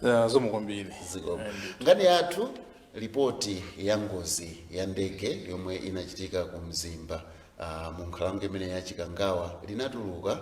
Zomukwambiri. Nkhani yathu ripoti ya Ngozi ya Ndege yomwe inachitika ku Mzimba mu nkhalango imene ya Chikangawa linatuluka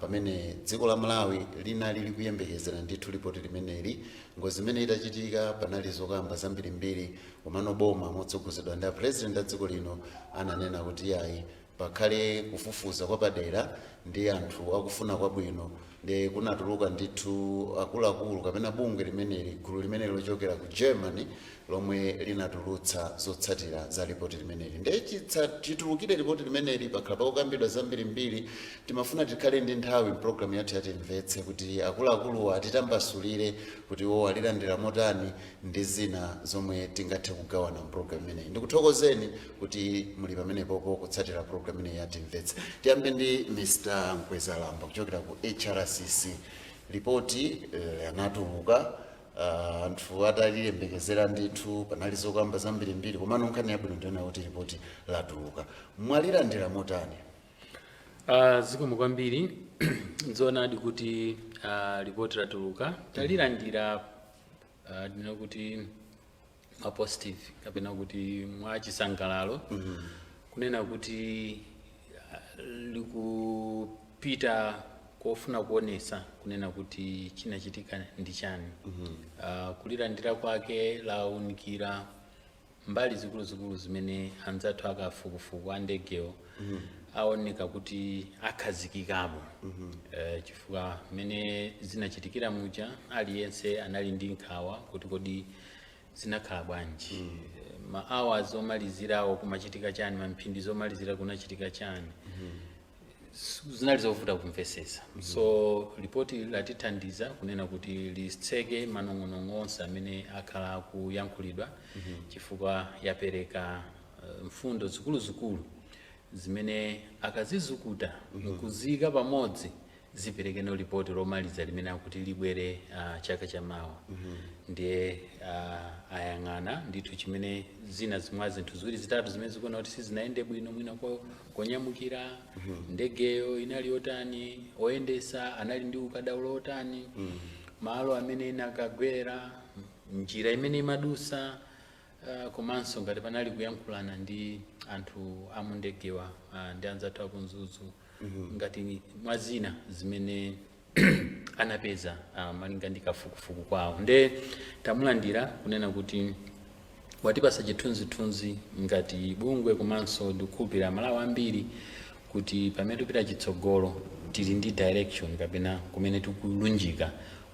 pamene dziko la Malawi linali likuyembekezera ndithu ripoti limeneli. Ngozi imene itachitika panali zokamba zambirimbiri komano boma motsogozedwa ndi president a dziko lino ananena kuti yayi pakhale kufufuza kwa padera ndi anthu akufuna kwabwino ndi kunatuluka ndithu akuluakulu kapena bungwe limeneli gulu limeneli lochokera ku Germany lomwe linatulutsa zotsatira za ripoti limeneli. Ndi chitulukire ripoti limeneli pakhala pakukambidwa zambirimbiri. Timafuna tikhale ndi nthawi program yathu ya Timvetse kuti akuluakulu atitambasulire kuti wo alilandira motani ndi zina zomwe tingathe kugawana program imeneyi. Ndikuthokozeni kuti muli pamenepopo kutsatira program imeneyi ya Timvetse. Tiyambe ndi Mr. Nkwezalamba kuchokera ku HRCC. Ripoti yanatuluka anthu ataliyembekezera ndithu panali zokamba zambirimbiri komano nkhani yabwino ndiona kuti ripoti latuluka. Mwalilandira motani? Zikomo kwambiri. Nzoonadi kuti ripoti latuluka talilandira ndina kuti ma positive kapena kuti mwa chisangalalo kunena kuti likupita kofuna kuonesa kunena kuti chinachitika ndi chani. Kulilandira kwake launikira mbali zikuluzikulu zimene anzathu akafukufuku a Ndegewo aoneka kuti akhazikikapo. Chifukwa mmene zinachitikira muja aliyense anali ndi nkhawa kuti kodi zinakhala bwanji. Ma hours omalizirawo kumachitika chani, mamphindi zomalizira kunachitika chani. Zinali zovuta kumvesesa. So ripoti latithandiza kunena kuti liseke manong'onong'o onse amene akhala kuyankhulidwa chifukwa yapereka mfundo zikuluzikulu zimene akazizukuta nkuzika pamodzi ziperekeno ripoti lomaliza limene akuti libwere chaka chamawa. Ndiye ayang'ana ndithu chimene zina zimwa zinthu ziwiri zitatu zimene zikuona kuti sizinaende bwino mwina konyamukira Ndegeyo inali yotani, oyendesa anali ndi ukadaulo otani, malo amene inakagwera, njira imene imadusa, komanso ngati panali kuyankhulana ndi anthu a Ndegewa ndi anzathu akunzuzu ngati mwazina zimene anapeza malinga ndi kafukufuku kwawo. Nde tamulandira kunena kuti watipasa chithunzithunzi ngati bungwe komanso ndikukhulupirira Malawi ambiri kuti pamene tupita chitsogolo tili ndi direction kapena kumene tikulunjika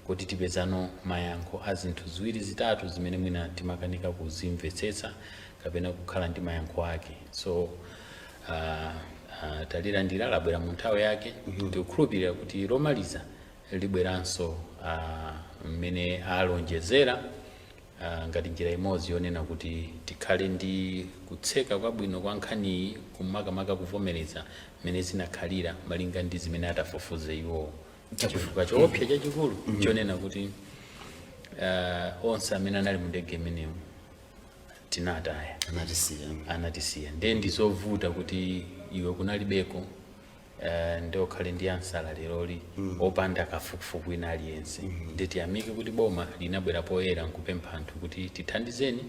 kuti tipezano mayankho a zinthu ziwiri zitatu zimene mwina timakanika kuzimvetsetsa kapena kukhala ndi mayankho ake. So talilandira labwera mu nthawi yake. Tikukhulupirira kuti lomaliza libweranso mmene alonjezera ngati njira imodzi yonena kuti tikhale ndi kutseka kwabwino kwa nkhaniyi kumakamaka kuvomereza mmene zinakhalira malinga ndi zimene atafufuze iwo. Chifukwa choopsa chachikulu chonena kuti onse amene anali mu ndege imeneyo tinataya, anatisiya. Ndiye ndizovuta kuti iwe kunalibeko ndi okhale ndi ansala leroli opanda kafukufuku ina aliyense. Ndi tiyamike kuti boma linabwera poyera nkupempha anthu kuti tithandizeni.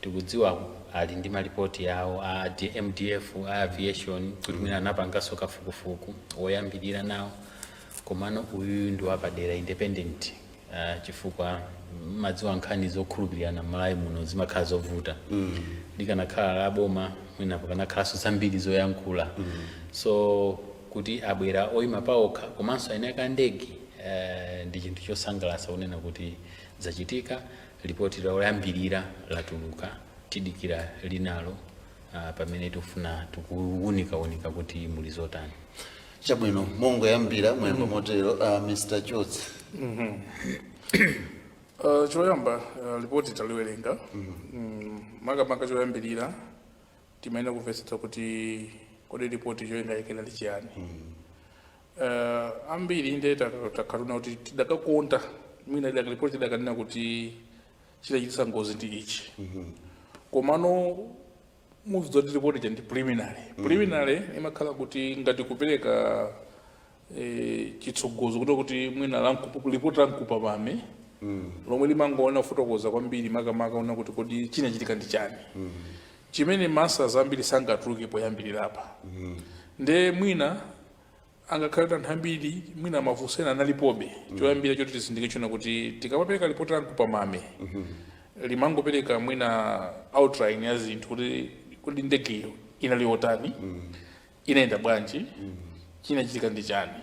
Tikudziwa ali ndi malipoti yawo a MDF a aviation kuti mwina anapanganso kafukufuku oyambirira nawo komano uyu ndi wapadera independent. Chifukwa madziwa nkhani zokhulupirana Malawi muno zimakhala zovuta. Likanakhala la boma mwina pakanakhalanso zambiri zoyankhula. So kuti abwera oyima paokha komanso ainaka Ndege ndi chinthu chosangalatsa kunena kuti zachitika. Ripoti loyambirira latuluka, tidikira linalo pamene tikufuna tikuunika kuti muli zotani. Chabwino mongoyambira mwemba motero Mr. George. Choyamba ripoti taliwerenga. Makamaka choyambirira timayenera kumvetsetsa kuti kodi ripoti yoyenga yake ndi chiyani. Ambiri inde takhaluna kuti tidakakonda mwina ripoti tidakanena kuti chitachitisa Ngozi ndi ichi. Komano muvidzo kuti ripoti ndi preliminary imakhala kuti ngati kupereka chitsogozo kuti mwina ripoti lankupa mame lomwe limangoona kufotokoza kwambiri makamaka una kuti kodi chinachitika ndi chani chimene masters ambiri sangatuluke poyambirirapo nde mwina angakhala anthu ambiri mwina mafusena analipobe choyambira choti tizindike chona kuti tikamapereka ripoti lanku pamame limangopereka mwina outline ya zinthu kuti ndegeyo inali yotani inaenda bwanji chinachitika ndi chani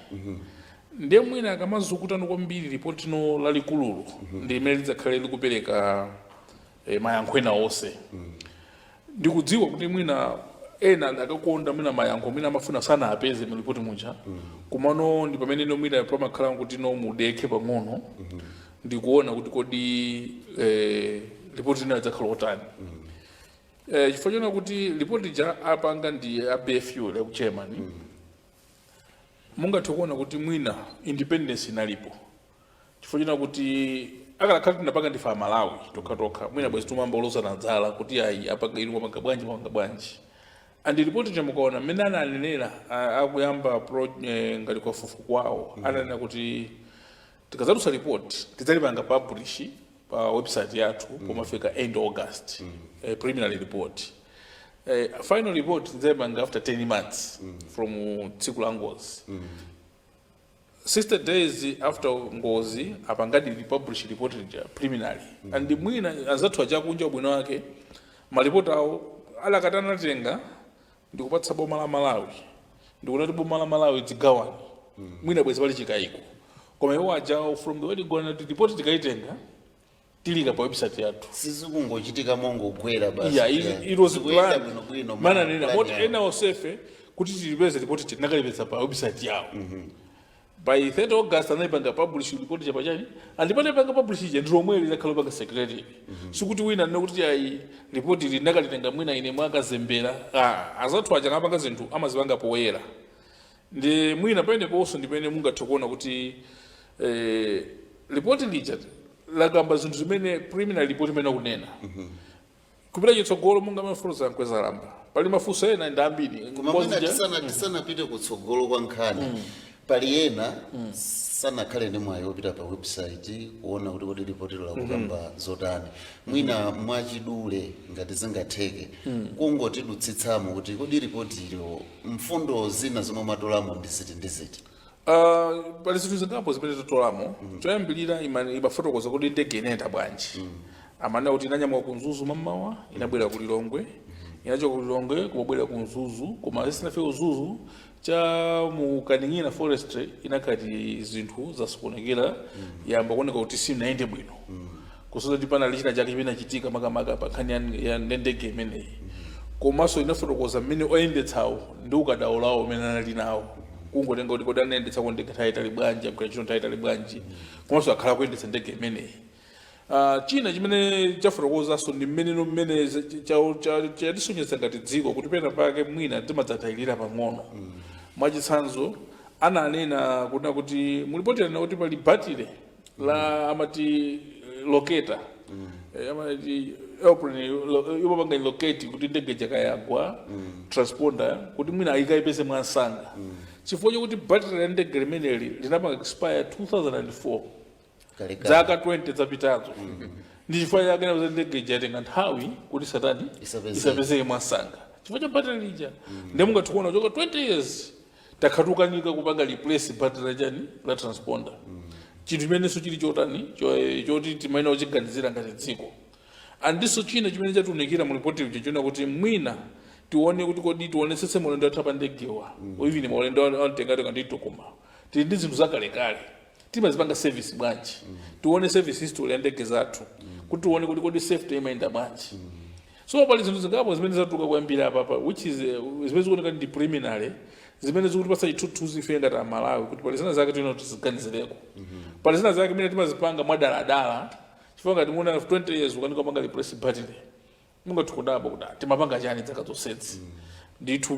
ndiye mwina akamazukutano kwambiri ripoti no lalikululu ndi limene lidzakhale likupereka mayankho ena onse ndikudziwa kuti mwina ena akakonda mwina mayankho mwina amafuna sana apeze mu ripoti muja kumano ndi pamene no mwina pamakhala kuti no mudekhe pang'ono ndikuona kuti kodi ripoti ina idzakhala otani chifukwa chona kuti ripoti ja apanga ndi abefu ya chairman mungathe kuona kuti mwina independence inalipo chifukwa chona kuti akalakhala tinapanga ndifa Malawi tokha mwina bwezi tumamboloza na dzala kuti ayi apanga inu mapanga bwanji andi ripoti chamukaona mmene ananenera akuyamba ngati kwa fufu kwawo ananena kuti tikazatusa report tidzalipanga publish pa website yathu pomafika end August preliminary report final report tidzalipanga after 10 months from tsiku la Ngozi 60 days after Ngozi apangadi publish report ja preliminary and mwina azathu achakunja ubwino wake maripoti awo alakatana tenga ndikupatsa boma la Malawi ndikunati boma la Malawi dzigawani mwina bwezi pali chikayiko koma iwo ajawo from the way gona report tikaitenga tilika pa website yathu sizikungochitika mongo gwera basi it was planned mana nena what ena osefe kuti tilipeze report tinakalipeza pa website yawo by 3 August anaipanga publish report chapa chani andipane panga publish je ndilomwe lizakhalo panga secretary sikuti wina nnokuti ayi report linakalitenga mwina ine mwaka zembera azathu aja ngapanga zinthu amazipanga poyera ndi mwina pene ponso ndipene mungathe kuona kuti report lija lakamba zinthu zimene preliminary report imene kunena kupita chitsogolo munga mafusa nkweza lamba pali mafusa ena ndi ambiri kumamena tisanapite kutsogolo kwa nkhani pali ena sanakhale ndi mwayi wopita pa website kuona kuti kodi ripoti lakukamba zotani mwina mwachidule ngati zingatheke kungotidutsitsamo kuti kodi ripoti ilo mfundo zina zomwe matolamo ndiziti pali zinthu zingapo zimene totolamo choyambirira imafotokoza kuti ndege inayenda bwanji amanena kuti inanyamuka ku Mzuzu mamawa inabwera ku Lilongwe inachoka ku Lilongwe kumabwera ku Mzuzu koma isinafika ku Mzuzu cha mukaning'ina forestry inakati zinthu zasikuonekera yamba kuoneka kuti simunaende bwino kusoza kuti panali china chake chimene chitika makamaka pa nkhani ya ndege imeneyi komanso inafotokoza mmene oyendetsawo ndi ukadaulo lawo umene anali nawo kungotenga kuti kodi anayendetsa ku ndege tayitali bwanji amkachino tayitali bwanji komanso akhala kuyendetsa ndege imeneyi china chimene chafotokozanso ndi mmene chatisonyeza ngati dziko kuti pena pake mwina timadzatayirira pang'ono mwachitsanzo ananena kuna kuti mulipoti anena kuti pali batire la amati locator amati airplane yopanga locate kuti ndege jakayagwa transponder kuti mwina ayikayipeze mwansanga chifukwa chokuti batire ya ndege limeneli linapanga expire 2004 zaka 20 zapitazo ndi chifukwa chake na ndege jatenga nthawi kuti satani isapezeke mwansanga chifukwa cha battery lija ndi mungatikuona choka 20 years takhatukanika kupanga replace battery jani la transponder chinthu chimenenso chili chotani choti timayenera kuchiganizira ngati dziko andiso china chimene chatiunikira mu report ichi chona kuti mwina tione kuti kodi tionetsetse maulendo athu pa ndegewa even maulendo antengato kanditokoma tili ndi zinthu zakalekale timazipanga service bwanji tione service history ya ndege zathu kuti tione kuti kodi safety imayenda bwanji so pali zinthu zingapo zimene zatuluka kuyambira apa which is zimene zikuoneka ndi preliminary zimene zikutipasa chithunzi ife ngati Malawi kuti pali zina zake tino tiziganizireko pali zina zake imene timazipanga mwadala chifukwa ngati muna 20 years ukanika panga replace battery mungatikudaba kuti timapanga chani zaka zonsezi ndithu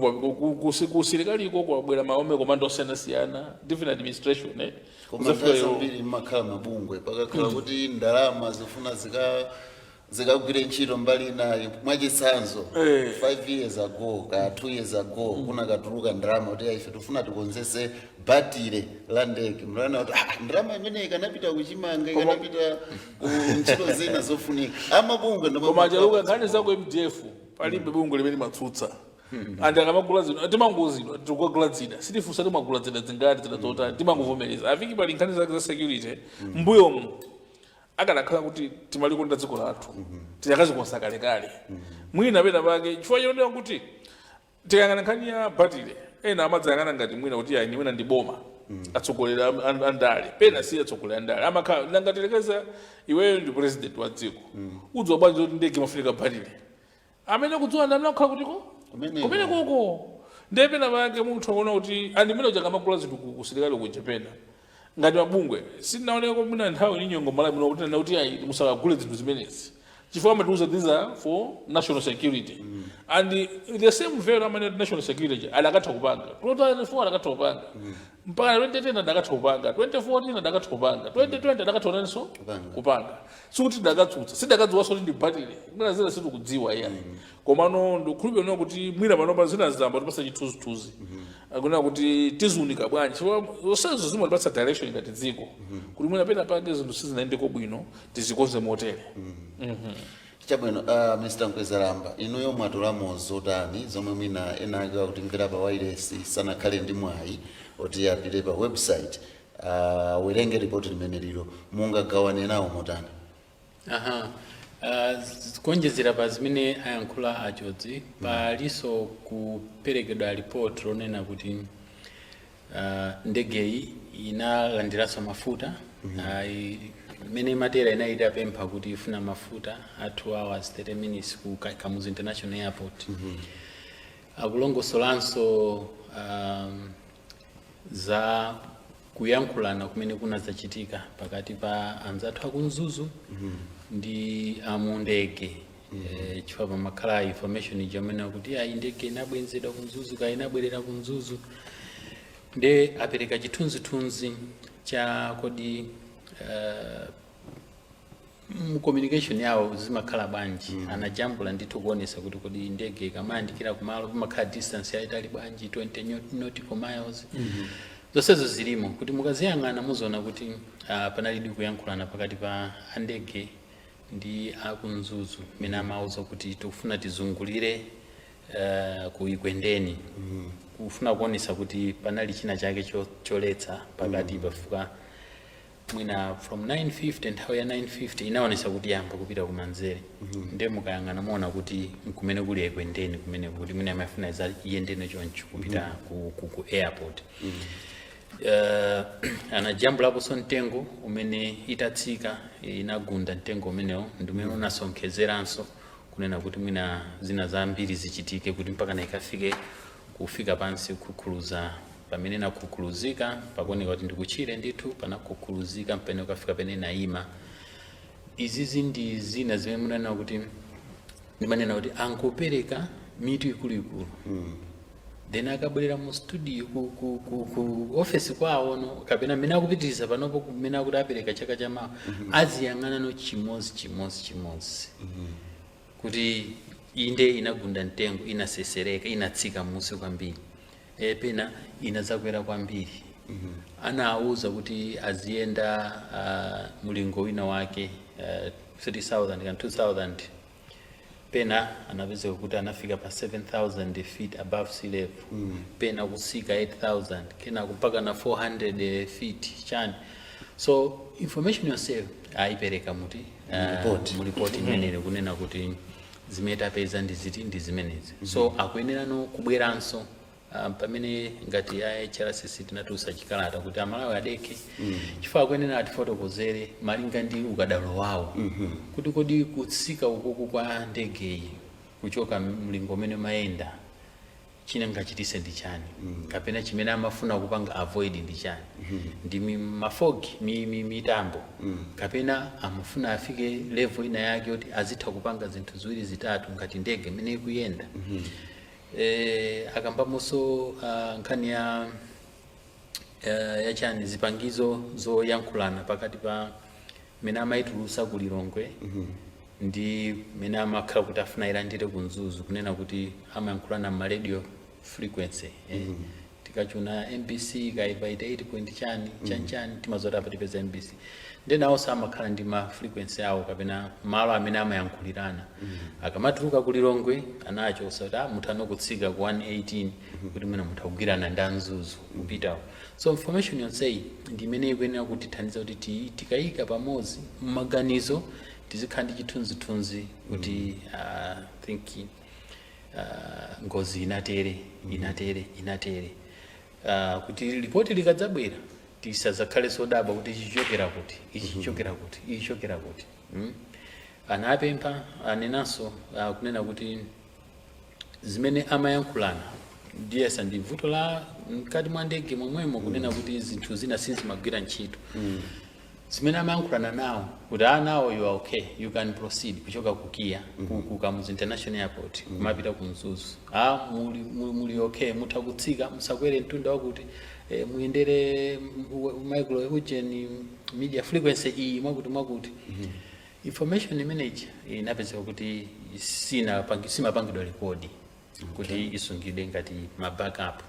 kusilikali iko kwabwera maome komando siyana different administration komanda zambiri makhala mabungwe pakakhala kuti ndalama zifuna zikagwire ntchito mbali nayo mwachitsanzo 5 years ago ka 2 years ago kuna katuluka ndalama kuti ife tifuna tikonzese batire la ndege mlana kuti ndalama imene ikanapita kuchimanga ikanapita ku ntchito zina zofunika amabungwe koma chaluka nkhani zako MDF palibe bungwe limene matsutsa andi akamagula zino timangozidwa tikugula zida sitifunsa timagula zida zingati zida zotani timangovomereza afiki pali nkhani zake za security mbuyomu akanakhala kuti timalikonda dziko lathu tiyakazikonsa kalekale mwina pena pake chifukwa chonena kuti tikangana nkhani ya batire ena amadzayang'ana ngati mwina kuti ayi mwina ndi boma atsogolera andale pena si atsogolera andale amakhala nangatilekeza iweyo ndi president wa dziko udziwa bwanji kuti ndege mafunika batire amene kudziwa ndamnakhala kutiko kumene koko ndiye pena pake munthu akuona kuti andimene uchakamagula zinthu kusilikali ku Japan ngati mabungwe sinaoneko muna nthawi ni nyongo mala muno kuti nauti ayi musakagule zinthu zimenezi chifukwa amatiuza these are for national security and the same value amene national security adakatha kupanga 2004 adakatha kupanga mpaka 2010 adakatha kupanga 2014 adakatha kupanga 2020 adakatha kupanga sukuti dakatsutsa sidakadziwa kuti ndi batile mwina zina situ kudziwa iyayi komano ndikhulupirira nona kuti mwina panopa zina zamba tipasa chithunzithunzi akuna kuti tizunika bwanji zonsezo zimatipatsa direction ngati dziko kuti mwina pena pake zinthu sizinaendeko bwino tizikonze motere chabwino Mr. Nkwezalamba inuyo mwatolamo zotani zomwe mwina ena akiwa kutimvera pa wireless sanakhale ndi mwayi oti apite pa website werenge report limene lilo mungagawane nawo motani kuonjezera pa zimene ayankhula achotsi paliso kuperekedwa report lonena kuti ndegeyi inalandiranso mafuta imene matera inayita pempha kuti ifuna mafuta a 2 hours 30 minutes ku Kamuzu International Airport akulongosolanso za kuyankhulana kumene kuna zachitika pakati pa anzathu akunzuzu ndi amundege chifukwa pamakhala information jamena kuti ayi ndege inabwenzedwa kunzuzu ka inabwerera kunzuzu nde apereka chithunzithunzi cha kodi communication yawo zimakhala bwanji anajambula ndithu kuonesa kuti kodi ndege kamayandikira kumalo pamakhala distance yaitali bwanji 20 nautical miles zonsezo zilimo kuti mukaziyang'ana muzoona kuti panalidi kuyankhulana pakati pa andege ndi akunzuzu mene amauza kuti tikufuna tizungulire ku Ikwendeni kufuna kuonesa kuti panali china chake choletsa pakati pafuka mwina from 950 nthawi ya 950 inaonesa kuti yamba kupita kumanzere nde mukayang'ana muona kuti kumene kuli Ikwendeni kumene kuti mwina amafuna iyendene choncho kupita ku airport anajambulapo so mtengo umene itatsika inagunda mtengo umenewo ndimene unasonkhezeranso kunena kuti mwina zina zambiri zichitike kuti mpaka na ikafike kufika pansi kukhuluza pamene nakukhuluzika pakuoneka kuti ndikuchire ndithu panakukhuluzika mpene ukafika pene naima izizi ndi zina zimene munanena kuti ndimanena kuti angopereka mitu ikuluikulu then akabwerera mu studio ku office kwawo no kapena mena kupitiriza panopo kumena kuti apereka chaka chamawa aziyang'ana no chimozi kuti inde inagunda mtengo inasesereka inatsika musi kwambiri pena inazakwera kwambiri anauza kuti aziyenda mulingo wina wake 30,000 and 2,000 pena anaweza kuti anafika pa 7,000 feet above sea level pena kusika 8,000 kena kupaka na 400 feet chani so information yourself aipereka muti report imenele kunena kuti zimeta peza ndi zimenezi so akuyenera no kubweranso pamene ngati ya HRCC tinatusa chikalata kuti amalawi adeke chifukwa akuyenera atifotokozere malinga ndi ukadaulo wawo kuti kodi kutsika ukuku kwa ndege kuchoka mlingo umene mayenda china ngachitise ndi chani kapena chimene amafuna kupanga avoid ndi chani ndi mafogi mitambo kapena amafuna afike level ina yake kuti azitha kupanga zinthu ziwiri zitatu ngati ndege imene ikuyenda akambamonso nkhani ya chani zipangizo zoyankhulana pakati pa mene amaitulusa kulilongwe ndi mene amakhala kuti afuna ilandire kunzuzu kunena kuti amayankhulana ma radio frequency tikachuna MBC kaipa ita 8 point chani chani timazoti apa tipeza MBC then also amakhala ndi ma frequency awo kapena malo amene amayankhulirana akamatuluka kulilongwe anacho usati munthu anokutsika ku 118 kuti mwina munthu akugwirana ndi anzuzu kupitawo. So information yonseyi ndi imene ikuyenera kuti thandiza kuti tikayika pamodzi mmaganizo tizikhala ndi chithunzithunzi kuti think Ngozi inatere kuti ripoti likadzabwera tisazakhale sodaba kuti ichichokera kuti anapempha anenanso kunena kuti zimene amayankhulana ndiyesa ndi vuto la mkati mwa ndege momwemo kunena kuti zinthu zina sizimagwira ntchito zimene amayankhulana nawo kuti nawo you are okay, you can proceed kuchoka kukia kukamuzi international airport kumapita kunzuzu muli okay, mutha kutsika musakwere mtunda wakuti muyendere microhugen media frequency iyi mwakuti information image inapezeka kuti simapangidwa rekodi kuti isungidwe ngati ma backup.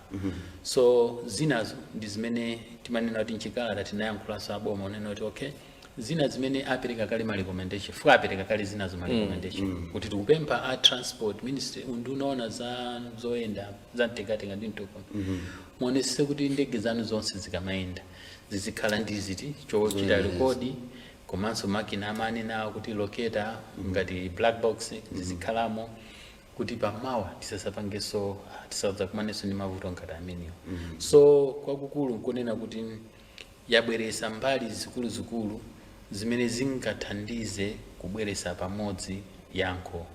So zinazo ndi zimene timanena kuti nchikala tinayankhula saboma unena kuti okay zina zimene apereka kale ma recommendation fuka apereka kale zinazo ma recommendation kuti tikupempha a transport ministry undunaona za zoenda za mtekatenga ndi mtoko muonesese kuti ndege zanu zonse zikamayenda zizikhala ndi ziti chochita rekodi komanso makina amane nawo kuti locator ngati black box zizikhalamo kuti pamawa tisasapangeso tisadza kumaneso ndi mavuto ngati amenewo. So kwakukulu nkunena kuti yabweresa mbali zikulu zimene zingathandize kubweresa pamodzi yankho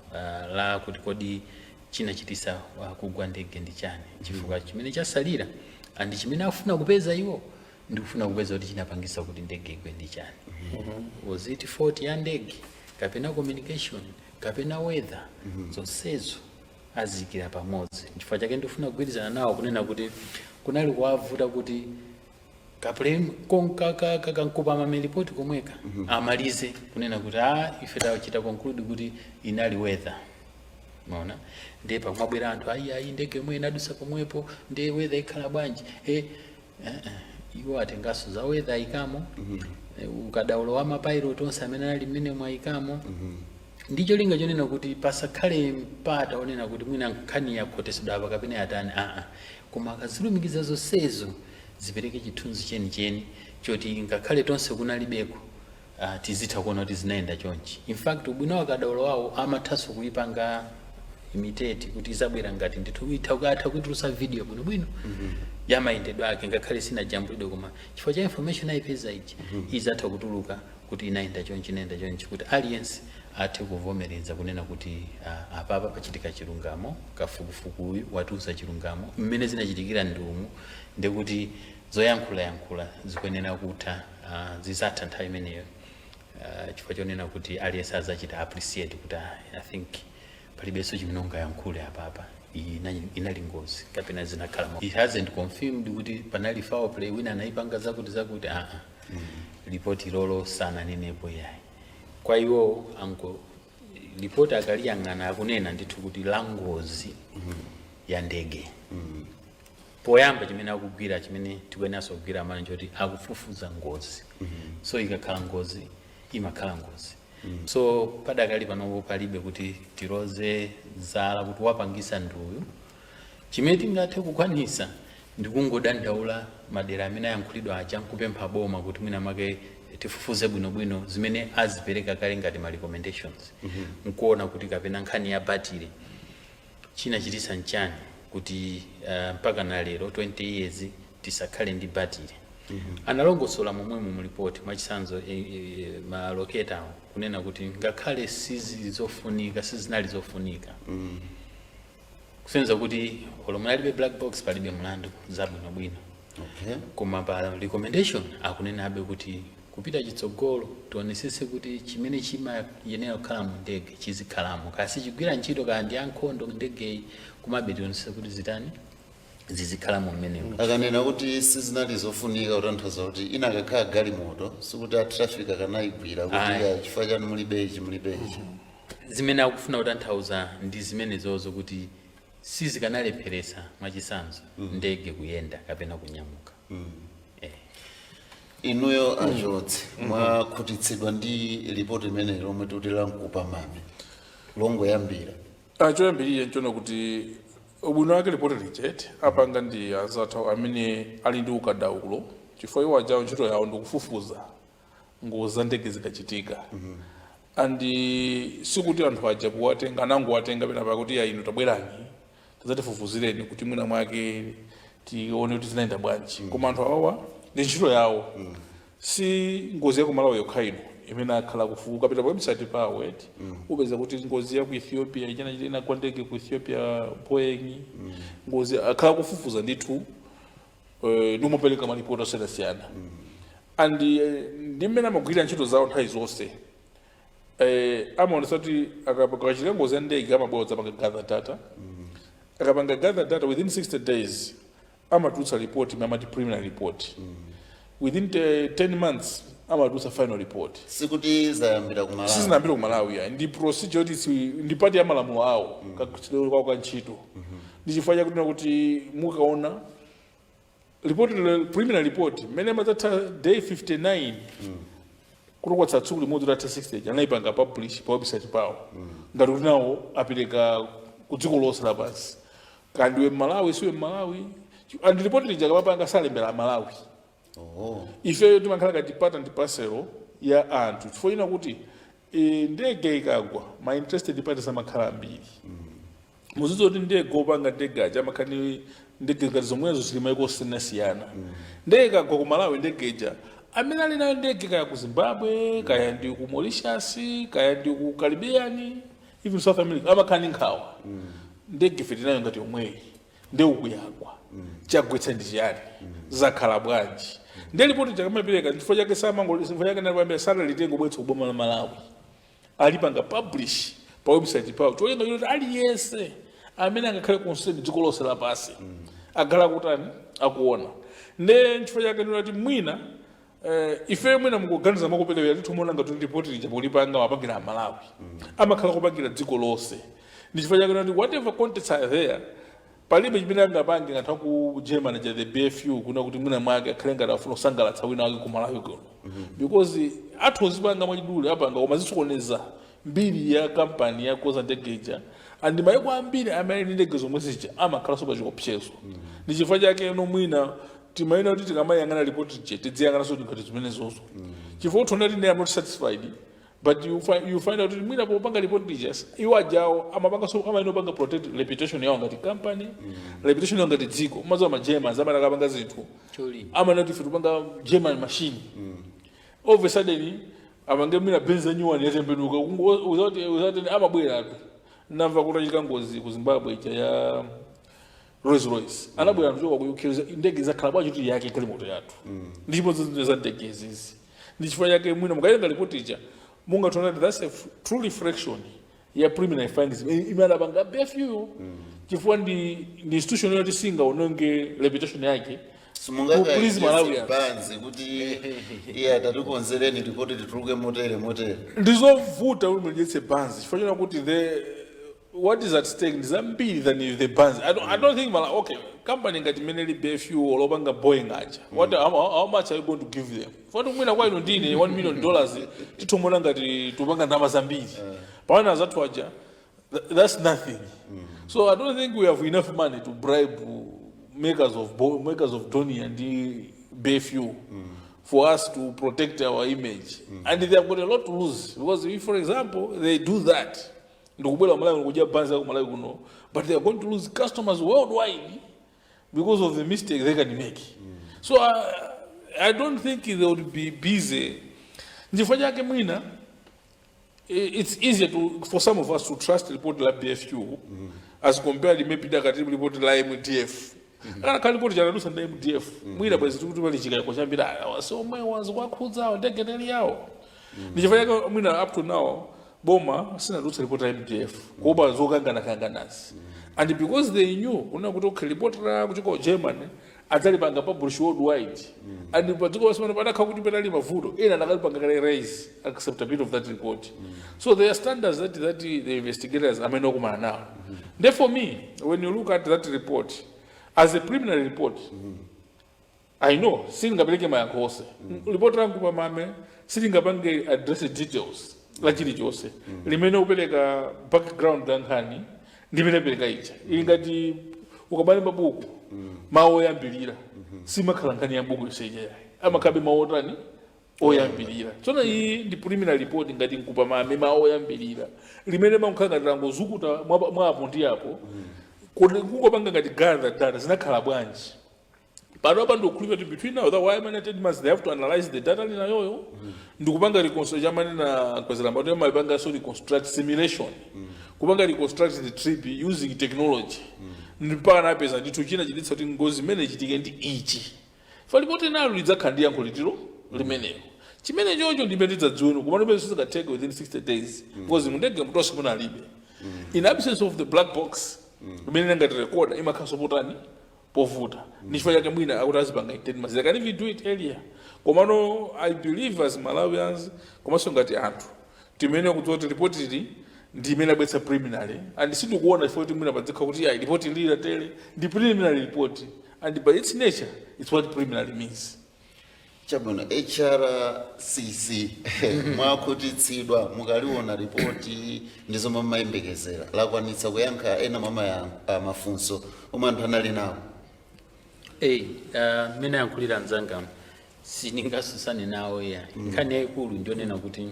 la kuti kodi chinachitisa kugwa ndege ndi chani chifukwa chimene chasalira andi chimene afuna kupeza iwo ndikufuna kupeza kuti chinapangisa kuti ndege igwe ndi chani. Was it fault ya ndege kapena communication kapena weather zonsezo azikira pamodzi chifukwa chake ndifuna kugwirizana nawo kunena kuti kunali kuwavuta kuti kakankupa mamelipoti komweka amalize kunena kuti ife tachita conclude kuti inali weather maona ndi pamwabwera anthu ayi ndege imwe inadusa pomwepo ndi weather ikhala bwanji iwo atengaso za weather ikamo ukadaulo wa mapilot onse amene ali mmene mwayikamo ndicho linga chonena kuti pasakhale mpata onena kuti mwina nkhani yakhotesedwa apa kapena yatani koma akazilumikiza zonsezo zipereke chithunzi chenicheni choti ngakhale tonse kunalibeko tizitha kuona kuti zinaenda chonchi. In fact ubwino wakadaulo wawo amathaso kuipanga imitate kuti izabwera ngati ndithu itha kutulusa video bwino yamayendedwa ake ngakhale sina jambulidwe koma chifukwa cha information ayipeza ichi izatha kutuluka kuti inaenda chonchi kuti audience athe kuvomereza kunena kuti apapa pachitika chilungamo kafukufuku uyu watuza chilungamo mmene zinachitikira ndiumu ndekuti zoyankhula zikuyenera kutha zizatha nthawi imeneyo chifukwa chonena kuti aliyense azachita appreciate kuti I think palibenso chimene ungayankhule apapa inali ngozi kapena zinakhala it hasn't confirmed kuti panali foul play wina anaipanga zakuti ripoti lolo sana nenepo yayi. Kwa hiyo ripoti akaliyang'ana akunena ndithu kuti la ngozi ya ndege poyamba chimene akugwira chimene tikwenaso kugwira manje kuti akufufuza ngozi so ikakhala ngozi imakhala ngozi so padakali panopo palibe kuti tiloze zala kuti wapangisa nduyu chimene tingathe kukwanisa ndikungodandaula madera amene ayankhulidwa aja nkupempha boma kuti mwina make tifufuze bwinobwino zimene azipereka kale ngati ma recommendations nkuona kuti kapena nkhani ya battery chinachitisa nchani kuti mpaka na lero 20 years tisakhale ndi battery analongosola momwemo mu report mwachisanzo ma locator kunena kuti ngakhale sizinali zofunika kusenza kuti olomunalibe black box palibe mlandu zabwinobwino koma pa recommendation akunena abe kuti kupita chitsogolo tionesese kuti chimene chimayenera kukhala mu ndege chizikhalamo kasi chigwira ntchito kandi yankhondo ndege kumabe tionesese kuti zitani zizikhalamo mmenemo. Akanena kuti sizinali zofunika kutanthauza kuti inakakhala galimoto sikuti a traffic akanayigwira kuti chifukwa chanu mulibechi zimene akufuna kutanthauza ndi zimenezozo kuti sizikanalepheresa mwachisanzo ndege kuyenda kapena kunyamuka. Inuyo achotse mwakhutitsidwa ndi ripoti imene lomwe tutela mkupa mame longo yambira choyambirira nchona kuti ubwino wake ripoti lijeti apanga ndi azathu amene ali ndi ukadaulo chifukwa iwo ajawo ntchito yawo ndikufufuza ngozi za ndege zikachitika andi sikuti anthu aja kuwatenga anangowatenga pena pakuti ya inu tabwerani tizatifufuzireni kuti mwina mwake tione kuti zinaenda bwanji koma anthu awawa ndi ntchito yawo si ngozi yako Malawi yokha ino imene akhala kufuka pita pa website pawo upeza kuti ngozi ya ku Ethiopia ina kwa ndege ku Ethiopia Boeing ngozi akhala kufufuza ndithu ndimopeleka malipoti osiyana andi ndimene amagwira ntchito zawo nthawi zonse amaonesa kuti akachitika ngozi ya ndege amabodza gather data akapanga gather data within 60 days amatulutsa report amati preliminary report within 10 months amatulutsa final report sikuti zayambira ku Malawi sizinambira ku Malawi ya ndi procedure ndi pati ya malamulo awo kakuchitiro kwa ntchito ndi chifukwa chakuti kuti mukaona report preliminary report mene mazatha day 59 kutokwatsa tsiku limodzi latha 60 anayipanga publish pa website pawo ngati kuti nawo apereka ku dziko lonse lapansi kandi we Malawi siwe Malawi and report lija kapapanga salembera Malawi ife timakhala ngati part and parcel ya anthu chifukwa ina kuti ndege ikagwa ma interested parties amakhala ambiri muzizo kuti ndege opanga ndege aja amakhani ndege ngati zomwezo zili maiko osiyana ndege ikagwa ku Malawi ndege ija amene ali nayo ndege kaya ku Zimbabwe kaya ndi ku Mauritius kaya ndi ku Caribbean even South America amakhani nkhawa ndege fiti nayo ngati omweyi ndege kuyagwa chagwetsa ndi chiyani zakhala bwanji ndi ripoti chakamapereka chifukwa chake chifukwa chake napambira sana litengo bwetsa kuboma la Malawi alipanga publish pa website pawo choyenga kuti aliyense amene angakhale concerned dziko lonse lapansi agala kutani akuona nde chifukwa chake ndinoti mwina ife mwina mukuganiza makupelewera tithumona ngati ripoti lija polipanga wapangira Malawi amakhala kupangira dziko lonse ndi chifukwa chake ndinoti whatever contents are there palibe chimene angapange ngati ku Germany ja the BFU kuna kuti mwina mwake akhale ngati afuna kusangalatsa wina wake ku Malawi kuno because athozipanga mwachidule apanga koma zisokoneza mbiri ya kampani ya koza ndegeja andi maiko ambiri amene ndege zomwe zija amakhala sopa chikopsezo ndi chifukwa chake eno mwina timayina kuti tikamayang'ana report je tidziyang'ana so ngati zimene zozo chifukwa tona tine am not satisfied but you find out mwina popanga report just iwo ajawo amapanga so kama inopanga protect reputation yawo ngati company reputation yawo ngati dziko mazo ma Germans amana kapanga zinthu amana kuti tupanga German machine all of a sudden amange mwina benza nyuwani yatembenuka without amabwera tu namva kutachika ngozi ku Zimbabwe ija ya Rolls Royce anabwera kuchoka ku UK ndege zakhala bwa chiti yake kali moto yathu ndipo za ndege izi ndi chifukwa chake mwina mukayenga report ija munga tona that's a true reflection ya preliminary findings imana banga BFU chifukwa ndi institution yoti singa ononge reputation yake please Malawi banzi kuti iya tatikonzereni report tituluke motere ndizovuta uli mjetse banzi chifukwa kuti what is at stake is ambiri than the banzi I don't think okay company ngati meneli BFU olopanga Boeing aja what how much are you going to give them for mwina kwa ino ndine $1 million titomona ngati tupanga ndama zambiri pawana zathu aja that's nothing so I don't think we have enough money to bribe makers of Donny and the BFU for us to protect our image and they have got a lot to lose because if for example they do that ndikubwera Malawi kuja banza ku Malawi kuno but they are going to lose customers worldwide because of the mistake they can make so I don't think they would be busy ndifanya yake mwina it's easier for some of us to trust report like BFU as compared maybe that report like MDF kana kali report jana nusa MDF mwina bwezi kuti bali chika kwa chambira so mwe wanzo kwakhudza ndegedeli yawo ndifanya yake mwina up to now boma sina rutsa report ya MDF kuba zokangana kanganazi and because they knew kuna kutoka report ra kuchiko Germany adzalipanga publish worldwide and padziko lonse pano padakhala kuti panali mavuto ena adakalipanga kale raise acceptability of that report. So there are standards that the investigators amene okumana nawo. Therefore me, when you look at that report as a preliminary report, I know singapeleke mayankho onse. Report langu pamame silingapange address details la chilichonse limene upereka background ya Nkhani ndimene pereka icha ingati ukabale mabuku mawu oyambirira simakhala Nkhani ya buku iseja yayi amakhabe mawu otani oyambirira. Tsono iyi ndi preliminary report ngati nkupa mame mawu oyambirira limene mankhala ngati zukuta mwapo ndi apo kungopanga ngati gather data zinakhala bwanji. But up and to between now, the why must they have to analyze the data in Ayoyo. Ndukubanga reconstruct Yamanina Kwazalamba, my banga so reconstruct simulation. Kubanga reconstruct the trip using technology. Nipana pesa ndi tukina jidit certain Ngozi manage against each. For the bottom now, it's a candian political remaining. Chimene Jojo depended at June, one of us can take within 60 days. Because in Ndege Mtosmona Libe. In absence of the black box, meaning that record, Imakasopotani. Povuta nishwa yake mwina akutazipanga intendiments. They can even do it earlier. Komano I believe as Malawians komanso ngati anthu timene kuti report ili ndimene abwetsa preliminary and sindikuona ifo kuti mwina padzikha kuti ya report ili tele ndi preliminary report and by its nature it's what preliminary means. Chabona HRCC mwakutitsidwa mukaliona ripoti ndizo mamayembekezera lakwanitsa kuyankha ena mama ya mafunso omwe anthu anali nawo. Mene yankulira nzanga siningasusane nawo ya Nkhani yayikulu ndionena kuti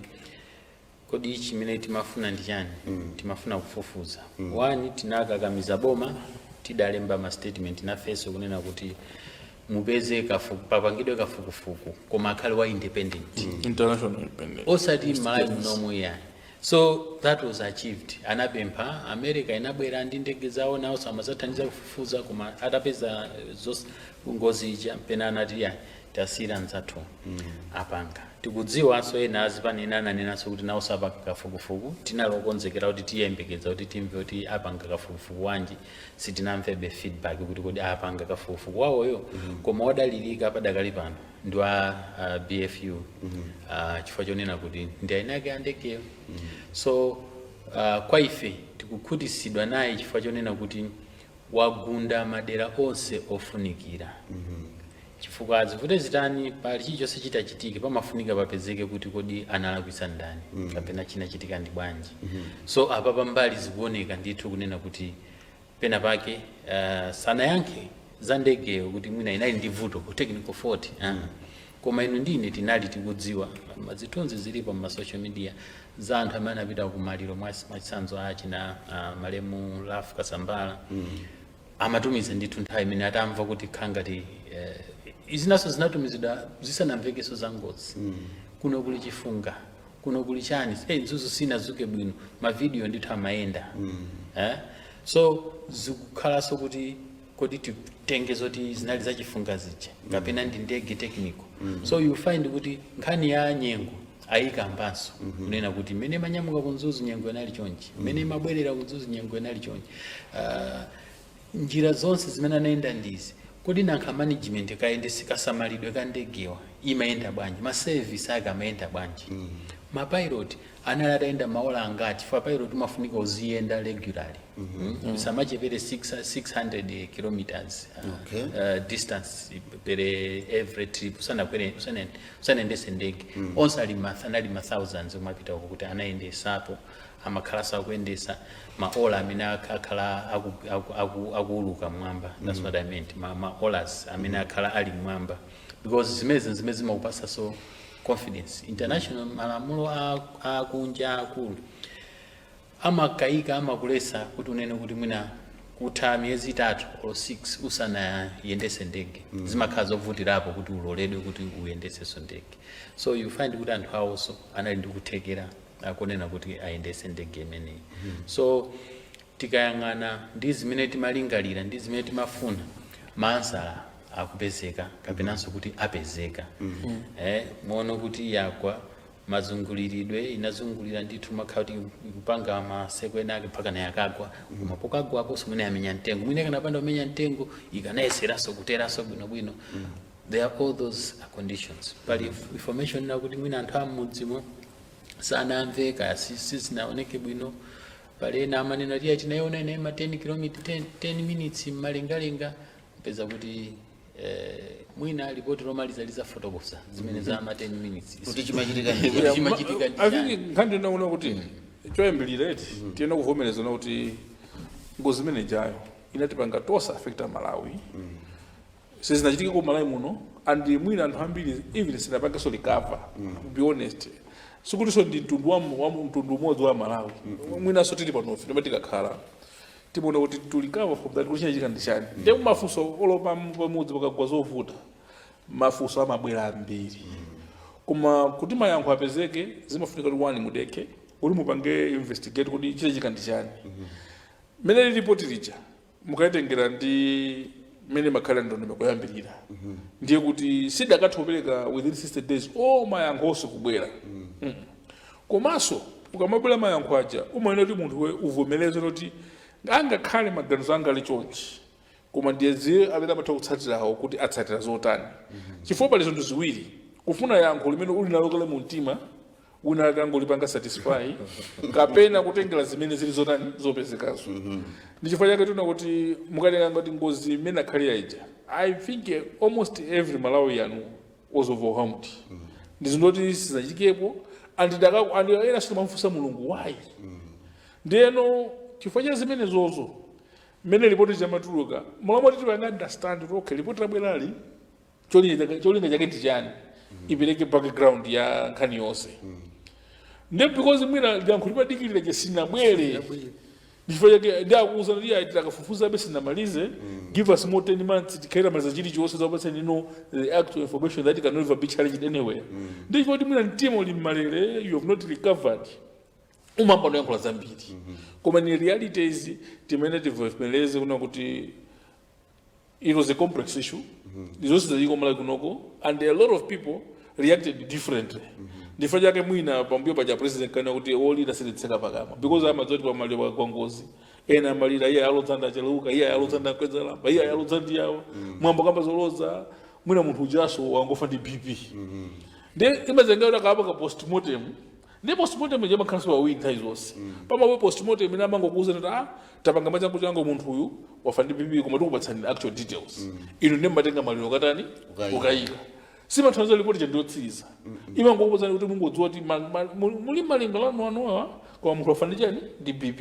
kodi ichi mene timafuna ndi chani timafuna kufufuza. One tinakakamiza boma tidalemba ma statement na feso kunena kuti mupeze papangidwe kafukufuku koma akhale wa independent international independent osati malawi mnomo ya. So that was achieved. Anapempa America inabwera ndi ndege zawo nawo samazathandiza kufufuza koma atapeza Ngozi ija pena anati ya tasira nzathu apanga tikudziwa so ena azipanena nanenaso kuti nawo sapa kafukufuku tinalokonzekera kuti tiyembekeza kuti timve kuti apanga kafukufuku wanji sitinamvebe feedback kuti kodi apanga kafukufuku wawoyo koma odalirika padakali pano ndi wa BFU chifukwa chonena kuti ndi ainake andekeyo. So kwa ife tikukhutisidwa naye chifukwa chonena kuti wagunda madera onse ofunikira. Chifukwa azivute zitani pali chilichonse chitachitike pamafunika papezeke kuti kodi analakwisa ndani kapena chinachitika ndi bwanji. So apa pambali zikuoneka ndithu kunena kuti pena pake sanayankhe za Ndegeyo kuti mwina inali ndi vuto ku technical fault koma inu ndine tinali tikudziwa mazitonzi zilipo ma social media za anthu amene apita kumaliro mwachisanzo achina malemu Lafu Kasambala amatumiza ndithu nthawi imene atamva kuti khangati izinaso zinatumizidwa zisanamvekeso za Ngozi kuno kuli chifunga kuno kuli chani nzuzu sinazuke bwino ma video ndithu amayenda so zikukhalaso kuti kodi titenge zoti zinali za chifunga zija kapena ndi ndege technical. So you find kuti Nkhani ya nyengo ayika mbanso kunena kuti mene manyamuka kunzuzu nyengo inali chonchi mene mabwerera kunzuzu nyengo inali chonchi njira zonse zimene anaenda ndizi kodi nankha management kaende sikasamalidwe ka Ndegewa imayenda bwanji ma service aka amayenda bwanji ma pilot anali ataenda maola angati fa pilot umafunika uziyenda regularly samachepere 600 kilometers distance per every trip usanendese ndege onse anali ma thousands umapita kuti anayendesapo amakhalasa akuendesa maola amene akhala akuuluka mwamba. That's what I meant. Ma olas amene akhala ali mwamba because zimene zimakupasa so confidence. International malamulo akunja akulu amakaika amakulesa kuti unene kuti mwina kutha miyezi 3 or 6 usanayendese ndege zimakhala zovutirapo kuti uloledwe kuti uyendese ndege. So you find kuti anthu awonso anali ndi kuthekera akonena kuti ayendese ndege imeneyi. So tikayang'ana ndi zimene timalingalira ndi zimene timafuna maansala akupezeka kapenanso kuti apezeka. Muono kuti yakwa mazunguliridwe inazungulira ndithu makhala kuti kupanga maseko ena ake mpaka naye akagwa koma pokagwapo simene amenya mtengo mwine kanapanda umenya mtengo ikanayeseranso kuteraso bwinobwino. There are all those conditions, but if information na kuti mwina anthu amudzimo sanamve kaya sisinaoneke bwino pale ena amanena tiya tinayiona ine ma 10 km 10 minutes mmalengalenga mpeza kuti mwina ripoti lomaliza liza fotokosa zimene za ma 10 minutes kuti chimachitika I think Nkhani ndinaona kuti choyambirira eti tiyenda kuvomereza na kuti ngozi imene jayo inatipanga tosa affecta Malawi. Sizinachitika ku Malawi muno and mwina anthu ambiri even sinapanga so recover, to be honest. Sikuti so ndi mtundu wa mtundu umodzi wa Malawi. Mwina so tili panofi ndomatika khala timuona kuti to recover from that kuchina chikandishani ndi mafunso olopa pamudzi pakagwa zovuta mafunso amabwera ambiri koma kuti mayankho apezeke zimafunika kuti wani mudeke uli mupange investigate kuti chile chikandishani mene report lija mukaitengera ndi mene makhala ndondo makuyambirira ndiye kuti sidakathopereka within 60 days mayankho onse kubwera komanso ukamabwera mayankho aja umaona kuti munthu uvomereze kuti angakhale maganizo anga ali chonchi koma ndiye amene amatha kutsatirawo kuti atsatira zotani chifukwa pali zinthu ziwiri kufuna yankho limene uli nalo kale mu mtima wina akangolipanga satisfy kapena kutengera zimene zili zotani zopezekazo ndi chifukwa chake tuna kuti mukatenga ngati ngozi imene akhali aija I think almost every Malawian was overwhelmed ndi zinthu kuti sizachitikepo and ena simamufunsa mulungu why ndeno chifukwa cha zimene zozo mene ripoti chamatuluka malamu titi wanga understand kuti okay ripoti labwerali cholinga chake ndi chani ipereke background ya nkhani yonse ndi because mwina yankho lipadikirira che sinabwere chifukwa chake ndiakuuza kuti takafufuza bese sinamalize give us more 10 months tikaira maliza chilichonse zapatsa the actual information that can never be challenged anywhere ndi chifukwa kuti mwina mtima uli mmalere you have not recovered umamba noyankhula zambiri koma ni realities timene tivomereze kuna kuti it was a complex issue izonse zachiko Malawi kunoko and a lot of people reacted differently ndifo chake mwina pambuyo paja president kana kuti olira silitseka pakama because amadzoti pamaliwa kwa ngozi ena malira iye alodzanda cheluka iye alodzanda kweza lamba iye alodzandi yawo mwambo kamba zoloza mwina munthu ujaso wangofa ndi BP ndi imazenga kuti akapa ka postmortem ndi postmortem je makhanso wa win thizos pama we postmortem ina mangokuza kuti tapanga machangu changu munthu uyu wafa ndi BP koma tikupatsani actual details ino ndi matenga maliro katani ukayika sima thanzo report je ndotsiza imangokuza kuti mungodziwa kuti muli malinga lanu anowa kwa munthu wafa ndi chani ndi BP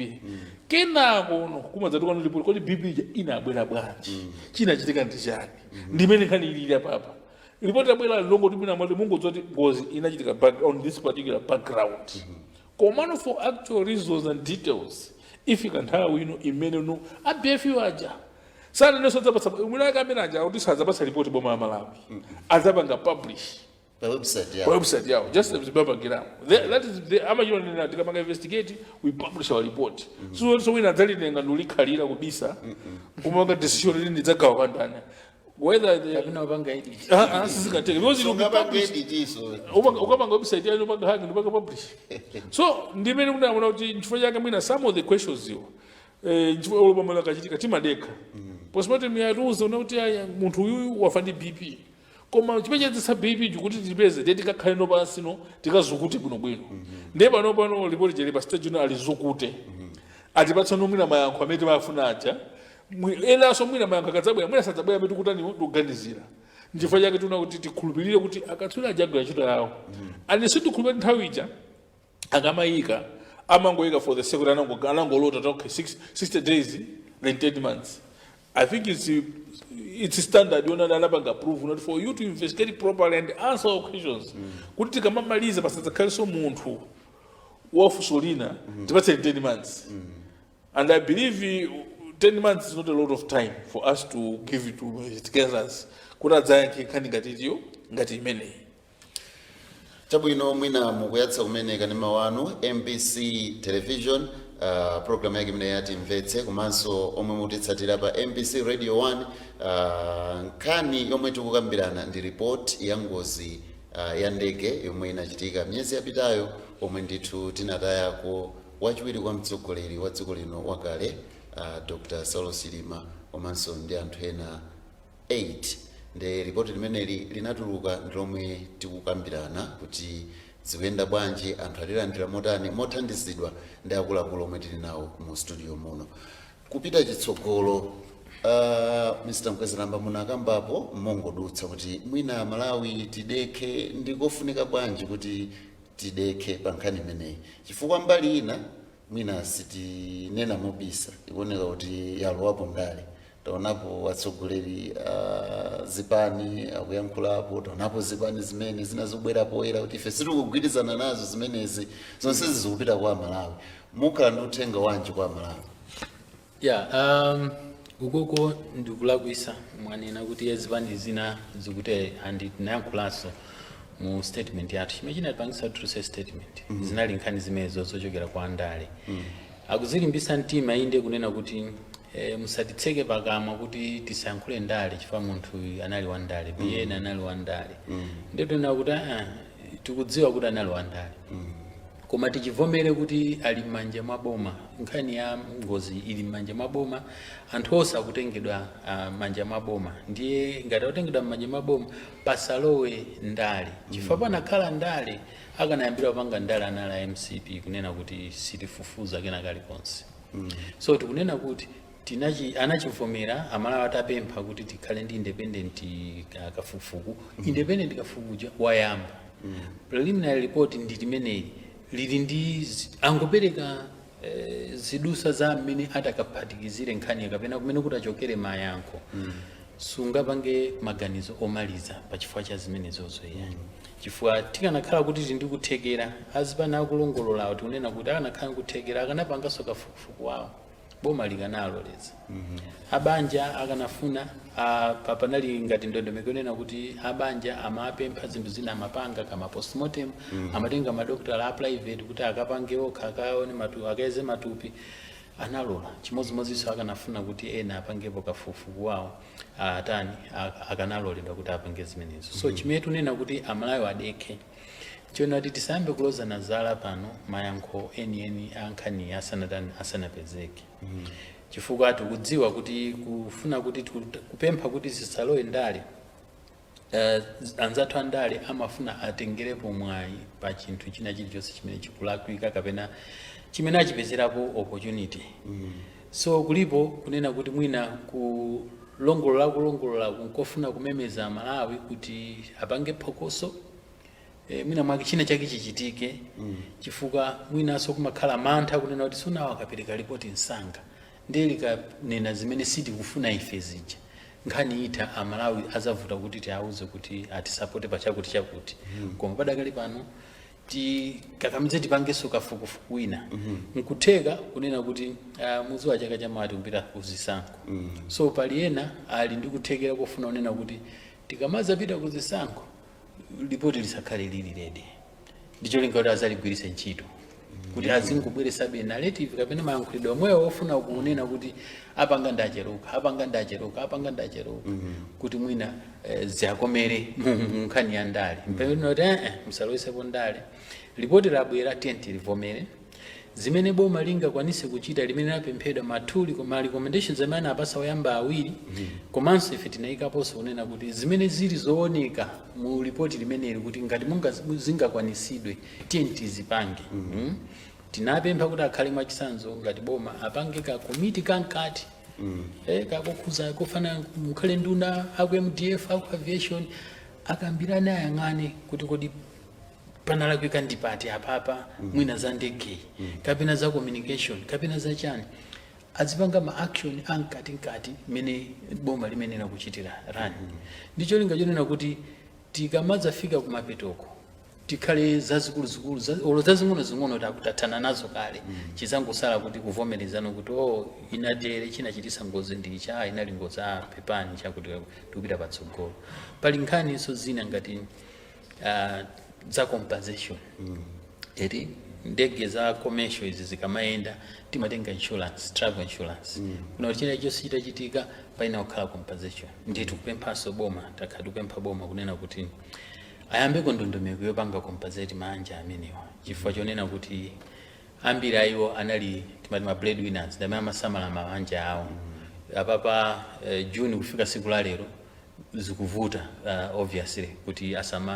kenako no kumadza tukano report kuti BP je inabwera bwanji chinachitika ndi chani ndimene nkhani ilili papa report yabwera longo kuti mina mwati mungodziwa kuti ngozi inachitika on this particular background komano for actual reasons and details if you can tell we know imene no abefi waja sana neso zapasa mwina kamera aja kuti sazapasa report boma Malawi azapanga publish website yao just as baba gira that is the amajiro nina tikamanga investigate we publish our report so we nazali nenga nulikhalira kubisa kumanga decision ndi dzagawa kwandana whether they have no banga edit sisikateke because it will be published ukapanga website yao upanga haki ndipaka publish so ndimene kunaona kuti chifukwa chake mwina some of the questions yo chifukwa olobama lakachitika timadeka postmortem ya rules unakuti munthu uyu wafa ndi BP koma chipechedzesa BP chikuti tipeze ndi tikakhale no pansi no tikazukute bwinobwino ndiye pano report jeli pa stage no alizukute atipatsa no mwina mayankho amene timafuna aja ena so mwina mayankho akadzabwera mwina sadzabwera amene tikutani kuganizira ndifo chake tuna kuti tikhulupirire kuti akatswira ajago yachita yawo and sitikhulupirira nthawi ija akamayika amangoyika for the second anangolota okay 60 days then 10 months I think it's standard yona nalapanga approve not for you to investigate properly and answer all questions kuti tikamamaliza pasadzakhaleso munthu wafusolina tipatse 10 months and I believe 10 months is not a lot of time for us to give it to investigators kuti adzayankhe nkhani ngati imeneyi chabwino mwina mukuyatsa kumene kanema wanu MBC television program yake mene ya Timvetse komanso omwe mutitsatira pa MBC radio 1 nkhani yomwe tikukambirana ndi report ya ngozi ya ndege yomwe inachitika myezi yapitayo omwe ndithu tinatayako wachiwiri kwa mtsogoleri wa dziko lino wakale Dr. Saulo Chilima komanso ndi anthu ena 8. Ndi ripoti limeneli linatuluka ndilomwe tikukambirana kuti zikuyenda bwanji, anthu alilandira motani, mothandizidwa ndi akuluakulu omwe tili nawo mu studio muno. Kupita chitsogolo, Mr. Mkwezeramba munakambapo mongodutsa kuti mwina Malawi tidekhe ndikofunika bwanji kuti tidekhe pa nkhani imeneyi, chifukwa mbali ina mwina sitinena mobisa ikuoneka kuti yalowapo ndale. Taonapo watsogoleri zipani akuyankhulapo, taonapo zipani zimene zinazobwerapo era kuti ife sitikugwirizana nazo zimenezi zonse zikupita kwa Malawi. Mukhala ndi uthenga wanji kwa Malawi? Ukoko ndikulakwisa mwanena kuti ezipani zina zikuti andinayankhulaso mu statement yathu chimene chinatipangisa true statement zinali nkhani zimenezo zochokera kwa andale. Akuzilimbisa mtima inde kunena kuti musatitseke pakamwa kuti tisayankhule ndale chifukwa munthu anali wa ndale, BN anali wa ndale. Ndipo tuna kuti tikudziwa kuti anali wa ndale. Koma tichivomere kuti ali m'manja mwa boma. Nkhani ya Ngozi ili m'manja mwa boma, anthu onse akutengedwa m'manja mwa boma. Ndiye ngati akutengedwa m'manja mwa boma pasalowe ndale. Chifukwa panakhala ndale akanayambira panga ndale anali MCP kunena kuti sitifufuza kena kalikonse. So tikunena kuti anachivomera Amalawi atapempha kuti tikhale ndi independent kafukufuku. Independent kafukufuku wayamba. Preliminary report ndi timeneyi lili ndi angopereka zidusa za mmene atakaphatikizire nkhani kapena kumene kutachokere mayankho. Sungapange maganizo omaliza pa chifukwa cha zimenezozo yani. Chifukwa tikanakhala kuti tindikuthekera azipana akulongolola tikunena kuti akanakhala kuthekera akanapangaso kafukufuku wawo boma likanaloleza. Abanja akanafuna papanali ngati ndondomeko yonena kuti abanja amapempha zinthu zina amapanga kama postmortem, amatenga madokotala a private kuti akapange okha akaone akayeze matupi, analola. Chimodzimodzinso akanafuna kuti ena apangepo kafukufuku wawo akanaloledwa kuti apange zimenezo. So chimene tunena kuti Amalawi adekhe chona kuti tisambe kuloza nazala pano mayankho eni ankhani asanapezeke. Chifukwa tikudziwa kuti kufuna kuti kupempha kuti zisalowe ndale, anzathu andale amafuna atengerepo mwayi pa chinthu china chilichonse chimene chikulakwika kapena chimene achipezerapo opportunity. So kulipo kunena kuti mwina kulongolola nkofuna kumemeza Malawi kuti apange phokoso, mwina mwake china chake chichitike. Chifukwa mwinaso kumakhala mantha kunena kuti sunawo akapereka ripoti msanga ndiye likanena zimene sitikufuna ife zija nkhani ita Amalawi azavuta kuti tiauze kuti atisapote pachakuti. Koma padakali pano kakamize tipangeso kafukufuku wina nkutheka kunena kuti mwezi wa chaka chamati kupita kuzisankho. So pali ena ali ndi kuthekera kufuna kunena kuti tikamaza pita kuzisankho ripoti lisakhale lili ready. Ndicho lingakuti azaligwiritse ntchito kuti azingobweresa narrative kapena mayankhulidwe omwewo ofuna kunena kuti apanga ndacheruka kuti mwina ziakomere nkhani ya ndale. Mpemeno kuti msalowesepo ndale. Ripoti labwera tenti livomere zimene boma lingakwanise kuchita limene lapemphedwa mathuli koma recommendations amene apasa oyamba awiri. Komanso ife tinayikaponso kunena kuti zimene zili zooneka mu ripoti limeneli kuti ngati zingakwanisidwe tenti zipange. Tinapempha kuti akhale mwachisanzo ngati boma apange ka komiti kankati kakokhuza kufana mukhale nduna aku MDF aku aviation akambirana ayang'ane kuti kodi panalakwika ndipati apapa mwina za ndege kapena za communication kapena za chani azipanga ma action ankati mene boma limenena kuchitira rani. Ndicho linga jonena kuti tikamaza fika kumapetoko tikhale zazikulu olo zazing'ono takutathana nazo kale chizangosala kuti kuvomerezana kuti inadere chinachitisa Ngozi ndicha inali Ngozi pepani chakuti tikupita patsogolo. Pali nkhaniso zina ngati za compensation. Eti ndege za commercial izi zikamaenda timatenga insurance, travel insurance. Kuna china chonse chitachitika paina kukhala compensation. Ndiye tikupemphaso boma, takupempha boma kunena kuti ayambe ndondomeko yopanga compensate manja amenewa. Chifukwa chonena kuti ambiri aiwo anali timati ma breadwinners ndamene amasamala mabanja awo apapa June kufika siku la lero zikuvuta obviously kuti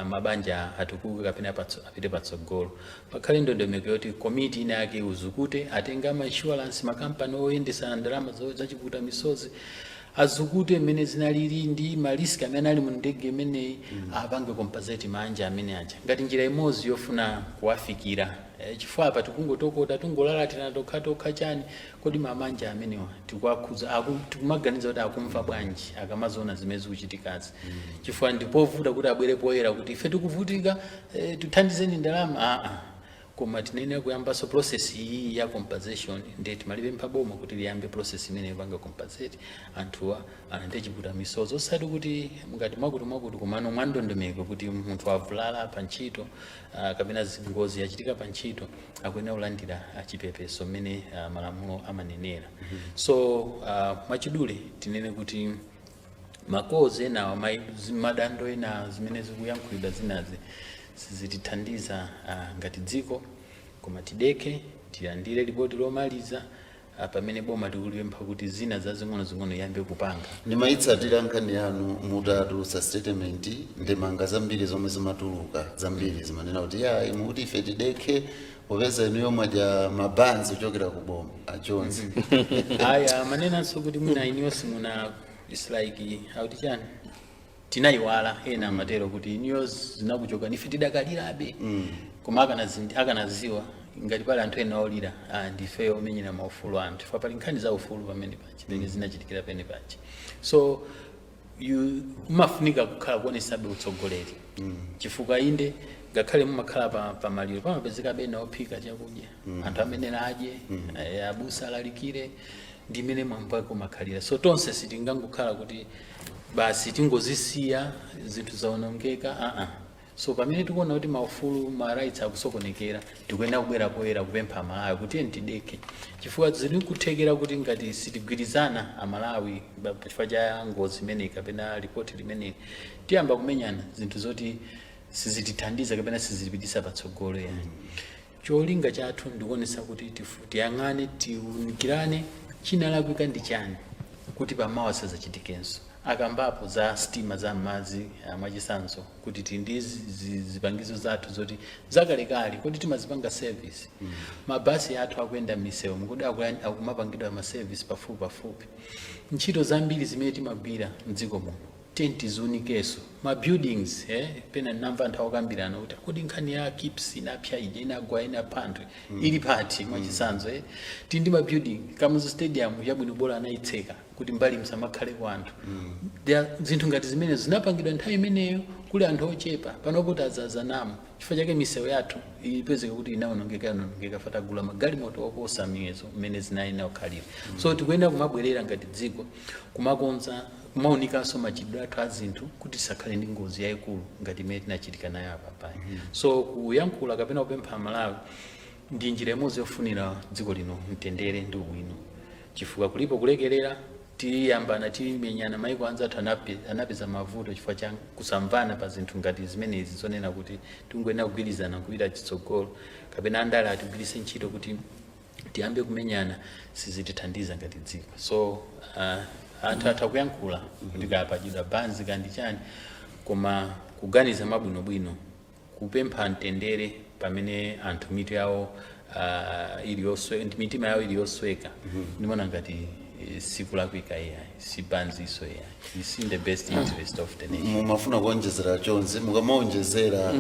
mabanja atukuke kapena apite patsogolo pakhale ndondomeko yoti komiti ina yake uzukute atenga ma insurance makampani oyendesa ndalama zachiputa misozi azukute mmene zinalili ndi maliski amene ali mu ndege imeneyi apange compensate manja amene aja ngati njira imodzi yofuna kuwafikira chifukwa apa tikungotokota tungolalatira tokha chani kodi mabanja amenewa tikuwakhuza tikumaganiza kuti akumva bwanji akamazoona zimene zikuchitikazi chifukwa ndipovuta kuti abwere poyera kuti ife tikuvutika tithandizeni ndalama koma tinene kuyambaso process iyi ya compensation ndiye timalibe mpaboma kuti liyambe process imene ipanga compensate anthuwa anande chiputa misozi osati kuti ngati mwakuti kumano mwandondomeko kuti munthu avulala pa ntchito kapena ngozi yachitika pa ntchito akuyenera kulandira chipepeso mmene malamulo amanenera so mwachidule tinene kuti makozi ena madando ena zimene zikuyankhulidwa zinazi sizitithandiza ngati dziko koma tideke tilandire ripoti lomaliza pamene boma tikulipempha kuti zina zazing'ono yambe kupanga. Ndimayitsatira nkhani yanu mutatulutsa statement ndemanga zambiri zomwe zimatuluka zambiri zimanena kuti yayi mukuti ife tideke popeza inuyo mwaja mabanzi kuchokera ku boma achonzi aya manenanso kuti mwina inuyo simuna it's like auti chani tinaiwala ena amatero kuti news zinakuchoka nife tidakalirabe koma akanaziwa ngati pale anthu ena olira ndife omenyera maufulu anthu fa pali nkhani za ufulu pamene pachi pene zinachitikira pene pachi so umafunika kukhala kuonesabe utsogoleri chifukwa inde ngakhale mumakhala pa maliro pamapezeka bena ophika chakudya anthu amene adye abusa alalikire ndi imene mambo ako makhalira so tonse sitingangokhala kuti basi tingozisiya zinthu zaonongeka so pamene tikuona kuti maufulu ma rights akusokonekera tikuyenda kubwera poyera kupempha Malawi kuti tideke chifukwa zili kuthekera kuti ngati sitigwirizana Amalawi chifukwa cha ngozi imene kapena report limene tiyamba kumenyana zinthu zoti sizitithandiza kapena sizilipitisa patsogolo yani cholinga chathu ndikuonesa kuti tiyang'ane tiunikirane chinalakwika ndi chani kuti pamawa sazachitikenso akambapo za stima za madzi mwachisanzo kuti tindizi zipangizo zathu zoti zakalekale kuti timazipanga service mabasi athu akuyenda misewu mukuti akumapangidwa ma service pafupi ntchito zambiri zimene timagwira mdziko muno tiziunikeso ma buildings pena namva anthu akukambirana kuti nkhani ya KIPS inapya ije inagwa inapandwe ili pati mwachisanzo tindi ma building Kamuzu Stadium chabwino bola anaitseka kuti mbali msamakhale kwa anthu zinthu ngati zimene zinapangidwa nthawi imeneyo kuli anthu ochepa panopo tazazanamo chifukwa chake misewu yathu ipezeka kuti inaonongeka fatagula magalimoto oposa miyezo mmene zinali okhalira so tikuyenda kumabwerera ngati dziko kumakonza kumaunikanso machitidwe athu azinthu kuti sakhale ndi ngozi yayikulu ngati imene tinachitika nayo apapai so kuyankhula kapena kupempha Malawi ndi njira imodzi yofunira dziko lino mtendere ndi ubwino chifukwa kulipo kulekerera tiyambana timenyana maiko anzathu anapeza mavuto chifukwa cha kusamvana pa zinthu ngati zimenezi zonena kuti tingoyenda kugwirizana kupita chitsogolo kapena andale atigwiritse ntchito kuti tiyambe kumenyana sizitithandiza ngati dziko so anthu atakuyankhula kuti kapachidwa banzi kandi chani koma kuganiza mabwinobwino kupempha mtendere pamene anthu mitima yawo iliyosweka ndimona ngati sikulakwika si banzi iso is in the best interest of the nation. Mumafuna kuonjezera chonzi mukamaonjezera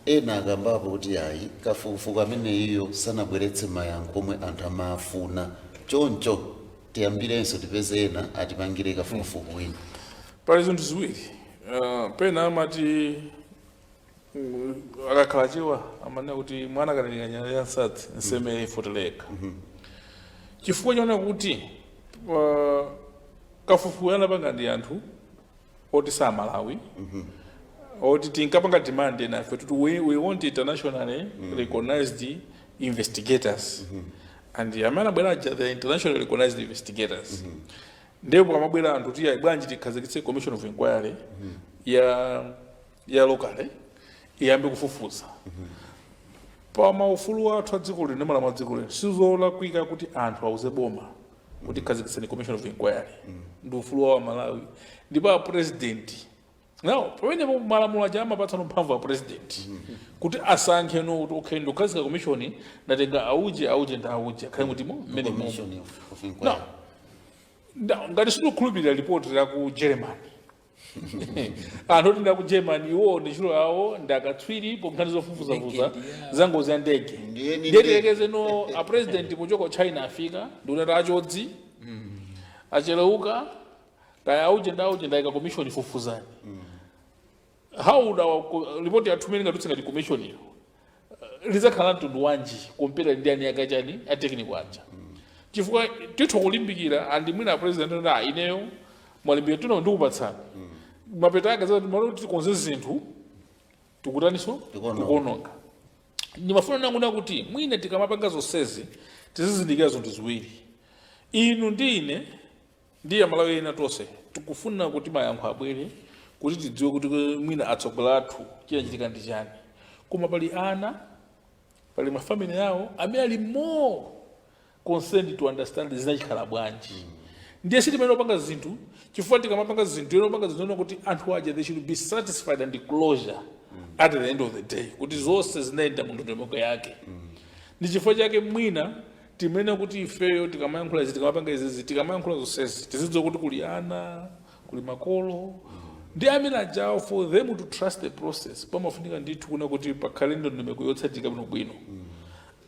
ena akambapo kuti yayi kafukufuku amene iyo sanabweretse mayankho omwe anthu amafuna choncho tiyambirenso tipeze ena atipangire kafukufuku wina pali zinthu ziwiri pena amati akakhala chiwa amanena kuti mwana kanalinganya yansati nseme foteleka chifukwa chaona kuti kafukufuku anapanga ndi anthu oti sa Malawi oti tinkapanga demand nafe kuti we want internationally recognized investigators and amana bwera the internationally recognized investigators ndipo amabwera anthu tiya bwanji tikhazikitse commission of inquiry ya local iyambe kufufuza pa maufulu athu a dziko lino ndi malamulo a dziko lino sizolakwika kuti anthu auze boma kuti khazikitseni commission of inquiry ndi ufulu wa Malawi ndipo a president now pamene malamulo aja amapatsana mphamvu a president kuti asankhe no kuti okay ndikukhazika commission ndatenga auje ndi auje akhale kuti mmene Commission of inquiry. ngati sindikukhulupirira report la ku Germany anthu oti nda ku Germany iwo ndi ntchito yawo ndakatswiri pomwe zofufuzafuza za ngozi ya ndege ndiyerekeze no a president kuchoka China afika ndikunena achodzi acheleuka kaya auje ndayika commission ifufuzani how report ya tumeni ngatutse ngati commission iyo lizakhala mtundu wanji kompera ndi ani yakachani a technical aja chifukwa titho kulimbikira andi mwina president na ineyo mwalimbikira tuno ndikupatsana mapeto ake za malo tikonze zinthu tikutaniso tikuononga ndimafuna nanguna kuti mwina tikamapanga zonsezi tizizindikira zinthu ziwiri inu ndi ine ndiye Malawi ena tonse tikufuna kuti mayankho abwere kuti tidziwe kuti mwina atsogoleri athu chinachitika ndi chani koma pali ana pali mafamily yawo amene ali more concerned to understand zinachikhala bwanji ndiye sitimene opanga zinthu chifukwa tikamapanga zinthu eno opanga zinthu kuti anthu aja they should be satisfied and closure at the end of the day kuti zonse zinayenda mu ndondomeko yake ndi chifukwa chake mwina timene kuti ifeyo tikamayankhula izi tikamapanga izizi tikamayankhula zonsezi tizidziwa kuti kuli ana kuli makolo ndi amene ajawo for them to trust the process pamafunika ndithu kuna kuti pakhale ndondomeko yotsatika bwinobwino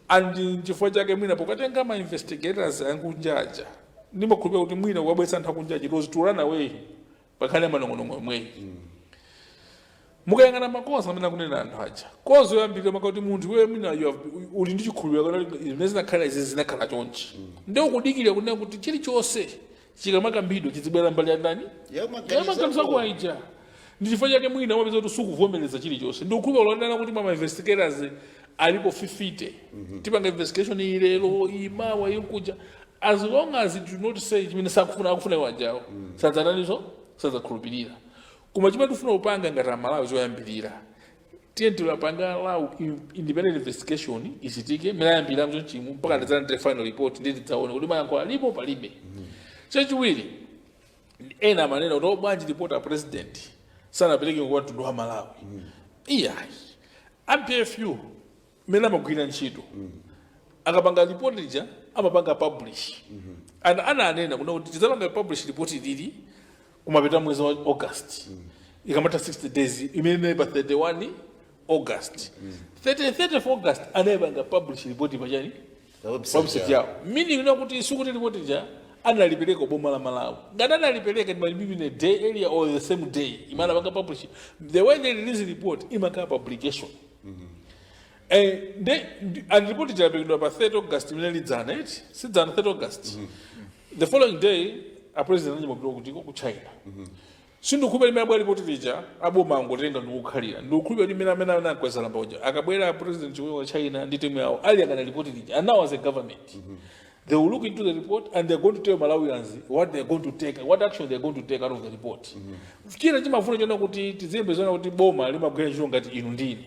and chifukwa chake mwina pokatenga ma investigators ankunjaja ndimakhulupirira kuti mwina ukabweretsa anthu akunjaja because to run away pakhale manong'onong'o omweyi mukayang'ana makosa amene akunena anthu aja kozo yoyambirira maka kuti munthu iwe mwina uli ndi chikhulupiriro zimene zinakhala izi zinakhala chonchi ndiye ukudikirira kunena kuti chilichonse chikamakambidwa chizibwera mbali ya ndani yamaganizo ako aija ndi chifukwa chake mwina wapeza kuti sukuvomereza chilichonse ndi ukhulupirira ulondana kuti ma investigators alipo 50 tipanga investigation ilero imawa inkuja as long as it do not say chimene akufuna wajawo sadzatanizo sadzakhulupirira koma chimene tifuna kupanga ngati Malawi zoyambirira tiye tilapanga law independent investigation ichitike mmene ayambirira mcho chimu mpaka ndizana final report ndi tidzaone kuti mayankho alipo palibe chachiwiri ena amanena kuti bwanji report a president sanapereke kwa mtundu wa Malawi iyayi APFU mmene amagwira ntchito akapanga report ija amapanga publish and ananena kuna kuti tidzapanga publish report lili kumapita mwezi wa August ikamata 60 days imene pa 31 August 30th of August anayipanga publish report pachani website yawo meaning ina kuti sukuti report ija analipeleka boma la Malawi ngati analipeleka maybe a day earlier or the same day imana panga publish the way they release report imaka publication and report ija yapelekedwa pa 30 August imene lidzana eti sidzana 30 August the following day a president anajimapita kuti ku China sindikhulupirira limene abwera report lija aboma angotenga ndikukhalira ndikukhulupirira limene amene anakweza lamba uja akabwera president wa China ndi timu yawo ali akana report lija and now as a government they will look into the report and they're going to tell Malawians what they're going to take, what action they're going to take out of the report. China chimafuna chona kuti tizembe zona kuti boma limagwira ntchito ngati inu ndini.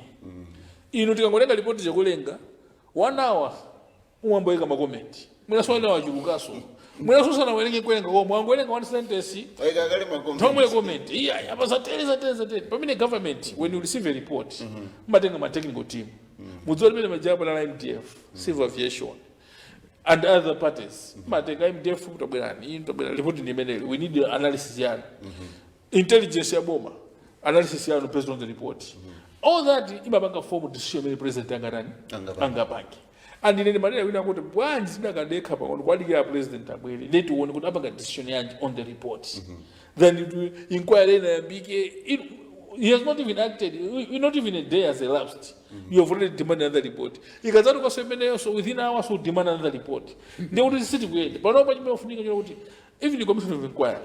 Inu tikangotenga report chakulenga 1 hour umamboyeka ma comment. Mwina swala wachulukaso. Mwina sosana welenge kwenga ko mwangolenga one sentence. Oyeka kale ma comment. Thomwe comment. Yeah, apa zatele. Pamene government when you receive a report, matenga ma technical team. Mudzoli mene majabo na MDF, civil aviation. And other parties. Mateka MDF kutobwerani, report ni menele. We need the analysis yanu. Intelligence ya boma. Analysis yanu based on the report. All that imabanga form decision mene president angarani. Angabangi. And in the manner we know what bwanji sidakadeka pa on kwadigira president abwere. Let uone kuti abanga decision yanji on the report. Then it will inquire na big he has not even acted. Not even a day has elapsed. You have already demanded another report. Ikazatu kwa semene so within hours will demand another report. They will sit with. But nobody may often even the commission of inquiry.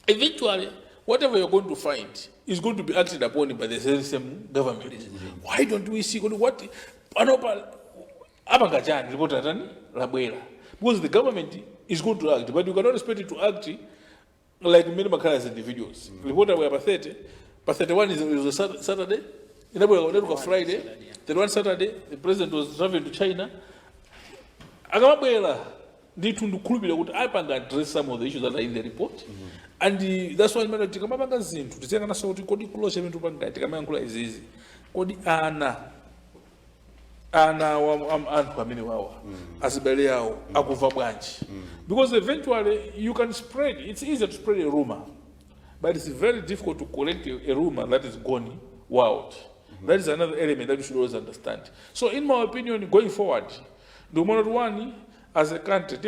Eventually, whatever you're going to find is going to be acted upon by the same government. Why don't we see what Abangajani report atani labwera? Because the government is going to act, but you cannot expect it to act like many Makara individuals. Report we are 30. But 31 is a Saturday. inabwera Friday, then one Saturday the president was traveling to China. Akamabwera ndithu ndikhulupirira kuti apanga address some of the issues that are in the report. And that's why mara tikamapanga zinthu tisiyangana so kuti kodi kulosha vintu panga tikamayankhula izizi kodi ana anthu amene wawa asibale yawo akuva bwanji, because eventually you can spread, it's easier to spread a rumor, but it's very difficult to correct a rumor that is gone wild. That is another element that you should always understand. So in my opinion, going forward, the one as a country,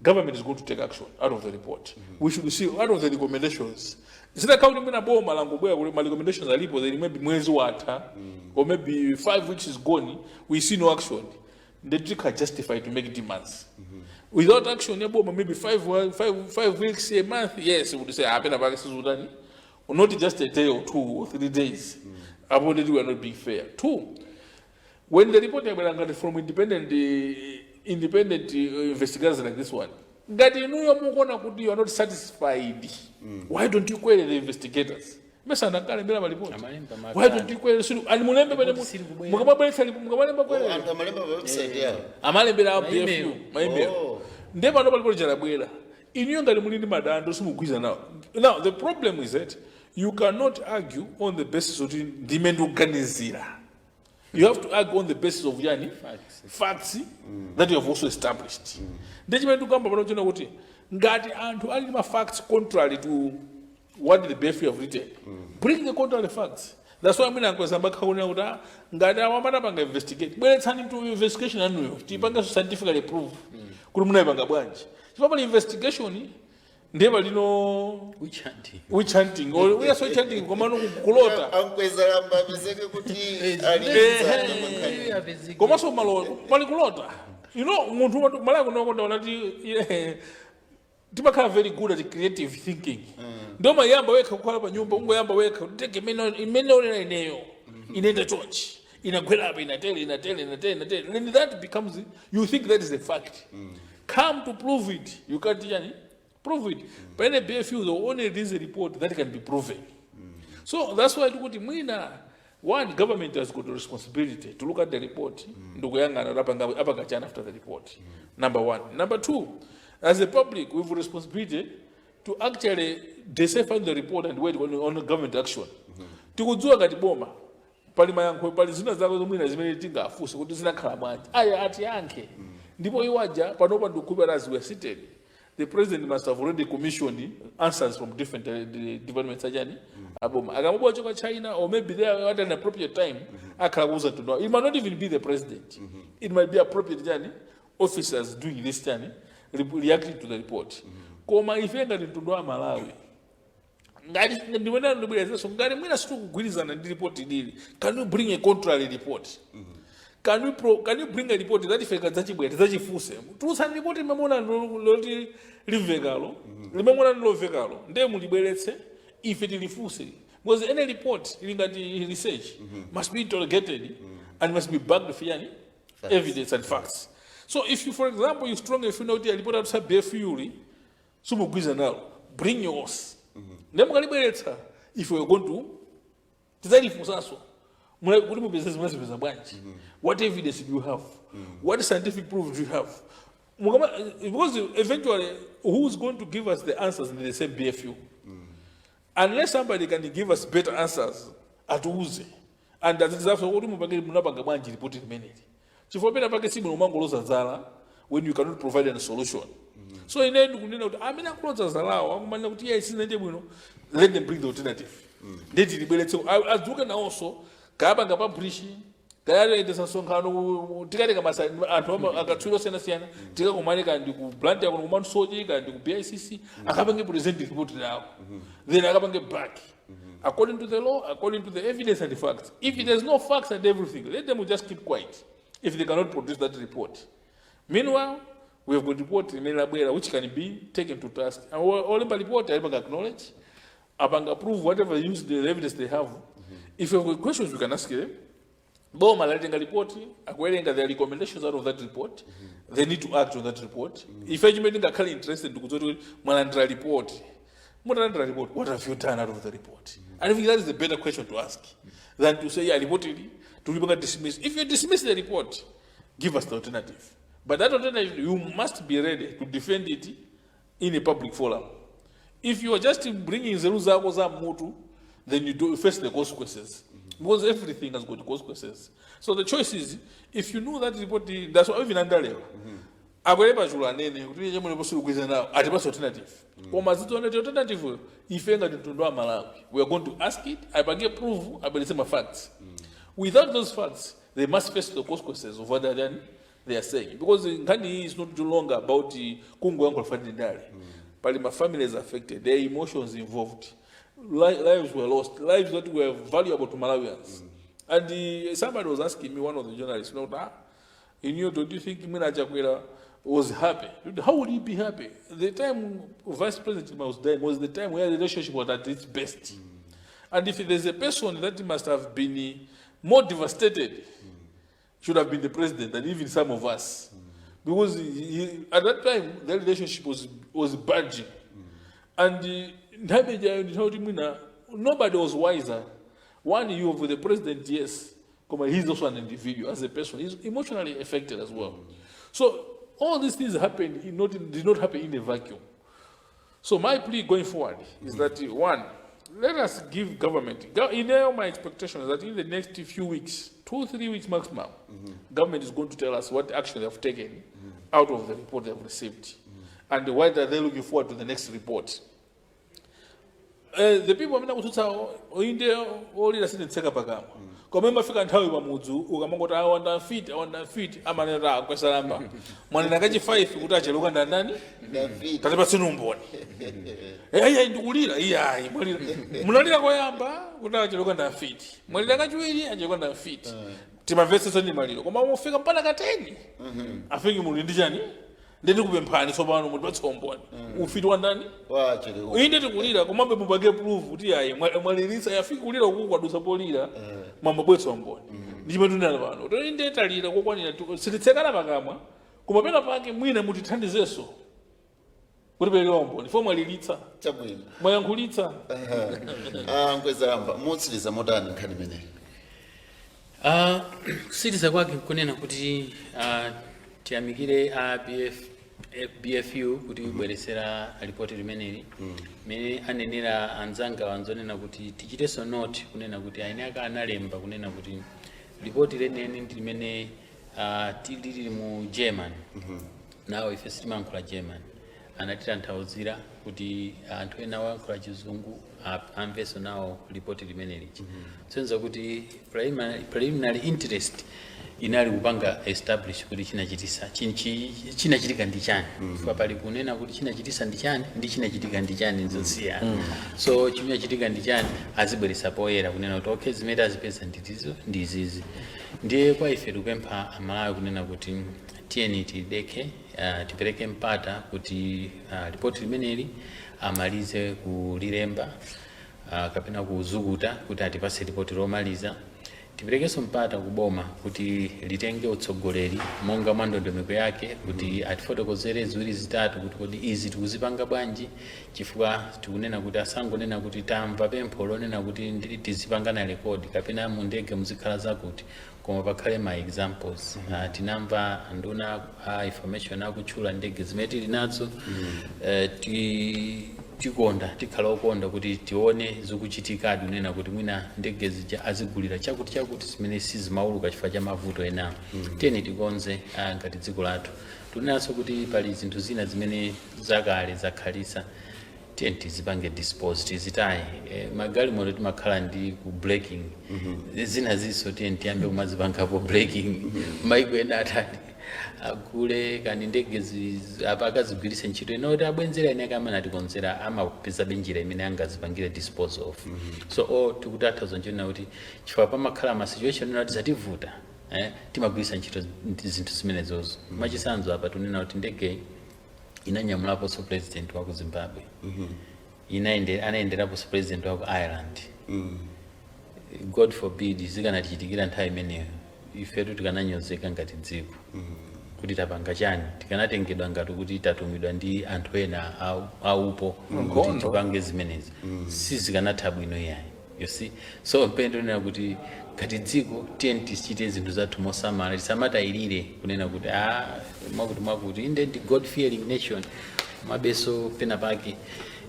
government is going to take action out of the report. We should see out of the recommendations. Instead of counting my recommendations are maybe mwezi wata, or maybe 5 weeks is gone, we see no action. The trick are justified to make demands. Without action, maybe 5 weeks, a month, yes, we would say, or not just a day or 2 or 3 days. About it, we are not being fair. 2, when the report from independent investigators like this one, that you know you are not satisfied. Why don't you query the investigators? Why don't you query the Now the problem is that you cannot argue on the basis of the you have to argue on the basis of facts that you have also established. Facts contrary to what the BFU have written. Bring the contrary facts. That's why I'm going to investigate. But it's handing to investigation and scientifically prove. Investigation. Never witch hunting or we are so chanting Komano Kulota. Komaso Malo, Paliculota. You know, Timaka very good at creative thinking. Doma Yamba wake up, Yamba wake up, take a minute in a church, in a grab, in a tail, in a tail, in a tail, in a tail. Then that becomes, you think that is a fact. Come to prove it. You can't prove it. But in a BFU, the only is a report that can be proven. So that's why one government has got a responsibility to look at the report. After the report. Number one. Number two, as a public, we have a responsibility to actually decipher the report and wait on government action. Tikuzua kati boma pali mayankho pali zina zako zomwina zimene tingafunse kuti zinakhala bwanji aya ati yankhe ndipo iwaja panopa ndikubera as we are seated. The president must have already commissioned answers from different departments. Akamubwa choka China, or maybe they are at an appropriate time. To know. It might not even be the president. It might be appropriate officers doing this journey, reacting to the report. Koma ifenga to know Malawi. Can you bring a contrary report? Can you bring a report that if I got that fuse? Truth and report in Mamona Lodi Rivegalo, Remember Lovegalo, then Mulibeletse, if it is fuse. Was any report in that research must be interrogated and must be backed with evidence and facts. So if you, for example, you strongly feel out the report outside BFU, Sumu bring yours. If we are going to, what evidence do you have? What scientific proof do you have? Because eventually, who's going to give us the answers in the same BFU? Unless somebody can give us better answers at Uzi, and that is after what we report in minute. When you cannot provide a solution. So in the end, let them bring the alternative. As you can also, Kabanga Pabrishi, Kaya de Sansongano, Tika Agatula Senasian, Tika Omanica, and you Blanta on one Soji, and you BICC, I haven't presented report now. Then I haven't get back. According to the law, according to the evidence and the facts. If there's no facts and everything, let them just keep quiet if they cannot produce that report. Meanwhile, we have got report in Melabera which can be taken to task. And all the report I acknowledge, approve whatever use the evidence they have. If you have questions, you can ask them. Boma letting a report, acquiring the recommendations out of that report, they need to act on that report. If you make a interested to go to Malandra report, Mutarandira report, what have you done out of the report? And I think that is the better question to ask than to say, yeah, report it, to dismiss. If you dismiss the report, give us the alternative. But that alternative, you must be ready to defend it in a public forum. If you are just bringing Zeruza Mutu, then you do face the consequences. Because everything has got consequences. So the choice is, if you know that report, that's what even under level. Akweleba chula nene, kuti yemwe leposu kuiza now, atipasa alternative. Koma zito alternative, ifenga tutundwa Malawi. We are going to ask it, abage prove, abalisema facts. Without those facts, they must face the consequences of what they are saying. Because Nkhani is not too long about Kungu Uncle Fadindari. But my family is affected, their emotions involved. Lives were lost, lives that were valuable to Malawians. And somebody was asking me, one of the journalists, don't you think Mina Jakwera was happy? How would he be happy? The time Vice President was dying was the time where the relationship was at its best. And if there's a person that must have been more devastated, should have been the president than even some of us. Because at that time, the relationship was budging. And nobody was wiser. One, you with the president, yes. He's also an individual, as a person. He's emotionally affected as well. So all these things happened, did not happen in a vacuum. So my plea going forward is that, one, let us give government, my expectation is that in the next few weeks, 2-3 weeks maximum, government is going to tell us what action they have taken out of the report they have received. And why are they looking forward to the next report. The people wamena kututsa oinde olira sine tseka pakama. Komemba fika nthawi pamudzu ukamangoti awanda fit amanera kwesalamba. Mwana kachi 5 kuti acheluka ndani? Tati pasino umboni. Ndikulira iyayi mwalira. Munalira koyamba kuti acheluka nda fit. Mwalira kachiwiri acheluka nda fit. Timvetse soni maliro. Koma mufika mpana ka 10. Afingi muli ndi chani? Ndeni kupemphani sopano muti patsomboni. Ufiti wa ndani? Wacheluka. Inde tikulira komambe mubage proof kuti yayi mwalirisa yafika kulira uku kwadusa polira. Mama bwetso amboni. Ndime tunala pano. To inde talira kokwanira sititsekana pakamwa. Kumapena pake mwina mutithandizeso. Kuti peleka amboni. Fo mwalilitsa. Chabwino. Mwayankhulitsa. Nkwezamba mutsiriza motani nkhani imene. Kusiriza kwake kunena kuti tiyamikire BFU kuti ibweresera ripoti limeneli. Mene anenera anzanga wanzonena kuti tichiteso note kunena kuti aine aka analemba kunena kuti ripoti leneni ndi limene tilili mu German. Nawo ife sitimankhula German. Anatitanthauzira kuti anthu ena wankhula Chizungu amveso nawo ripoti limeneli. Senza kuti preliminary interest inali kupanga establish kuti chinachitika ndi chani. Pali kunena kuti chinachitisa ndi chani ndi chinachitika ndi chani nzosiyana. So chinachitika ndi chani azibweresa poyera kunena kuti okay zimene azipeza ndi izizi. Ndiye kwa ife tikupempha Amalawi kunena kuti tiyeni tideke tipereke mpata kuti ripoti limeneli amalize kulilemba kapena kuzukuta kuti atipase ripoti lomaliza. Tiperekeso mpata kuboma kuti litenge utsogoleri monga mwa ndondomeko yake kuti atifotokozere ziwiri zitatu kuti kodi izi tikuzipanga bwanji chifukwa tikunena kuti asangonena kuti tamva pempho lonena kuti tizipanga na rekodi kapena mu ndege muzikhala zakuti koma pakhale ma examples. Tinamva nduna information akutchula ndege zimene tili nazo. Tikonda tikhala okonda kuti tione zikuchitikadi unena kuti mwina ndege zija azigulira chakuti zimene sizimauluka chifukwa cha mavuto ena. Tiyeni tikonze ngati dziko lathu. Tunenanso kuti pali zinthu zina zimene zakale zakhalisa tiyeni tizipange dispose tizitaye. Magalimoto timakhala ndi ku braking. Zina ziso tiyeni tiyambe kumazipangapo braking. Maiko ena atati agule kandi ndege akazigwiritsa ntchito ino kuti abwenzera ine akamana tikonzera amapeza benjira imene angazipangire dispose of. So tikutatha zonjena kuti chifukwa pamakhala ma situation ina kuti zativuta timagwiritsa ntchito zinthu zimenezozo. Machisanzo apa tunena kuti ndege inanyamulapo so president wa ku Zimbabwe. Anaenderapo so president wa ku Ireland. God forbid zikanatichitikira nthawi imeneyo ife tikananyozeka ngati dziko. kuti tapanga chani, tikanatengedwa ngati kuti tatumidwa ndi anthu ena aupo kuti tipange zimenezi sizikanatha bwino yayi, you see. So mpendonena kuti ngati dziko tiyeni tichite zinthu zathu mosamala, tisamatayirire kunena kuti mwakuti inde ndi God fearing nation, mabeso pena pake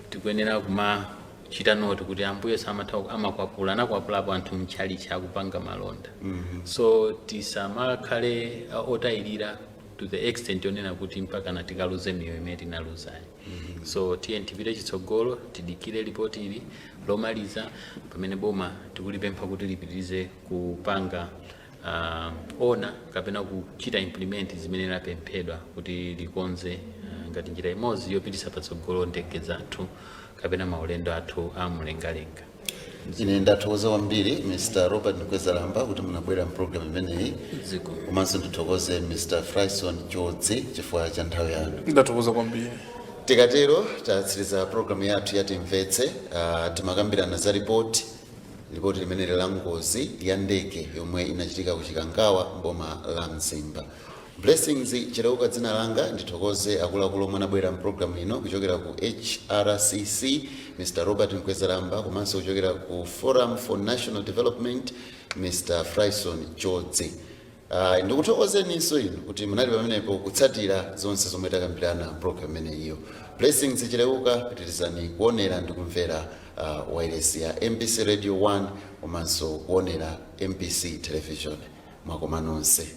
tikuyenera kumachita noti kuti ambuye samatha amakwapula, anakwapulapo anthu mchali chakupanga malonda. So tisamakhale otayirira to the extent yonena kuti mpaka na tikaluze miyoyo imene tinaluzayi. So tiyeni tipite chitsogolo, tidikire ripoti ili lomaliza pamene boma tikulipempha kuti lipitirize kupanga ona kapena kuchita implement zimene lapemphedwa kuti likonze ngati njira imodzi yopitisa patsogolo ndege zathu kapena maulendo athu amlengalenga. Ine ndathokoza kwambiri Mr. Robert Nkwezalamba kuti munabwera program imeneyi. Komanso ndithokoze Mr. Fryson Ngozi chifukwa cha nthawi yanu. Ndathokoza kwambiri. Tikatero tatsiriza program yathu ya Timvetse. Timakambirana za ripoti limene la ngozi ya ndege yomwe inachitika kuchikangawa mboma la Mzimba. Blessings chirauka dzina langa, ndithokoze akuluakulu omwe anabwera program ino kuchokera ku HRCC Mr. Robert Nkwezalamba, komanso kuchokera ku Forum for National Development Mr. Fryson Ngozi. Ndikuthokozeninso inu kuti munali pamenepo kutsatira zonse zomwe takambirana program imeneyo. Blessings chirauka, pitirizani kuonera ndi kumvera wireless ya MPC Radio 1 komanso kuonera MPC Television. Mwakoma nonse.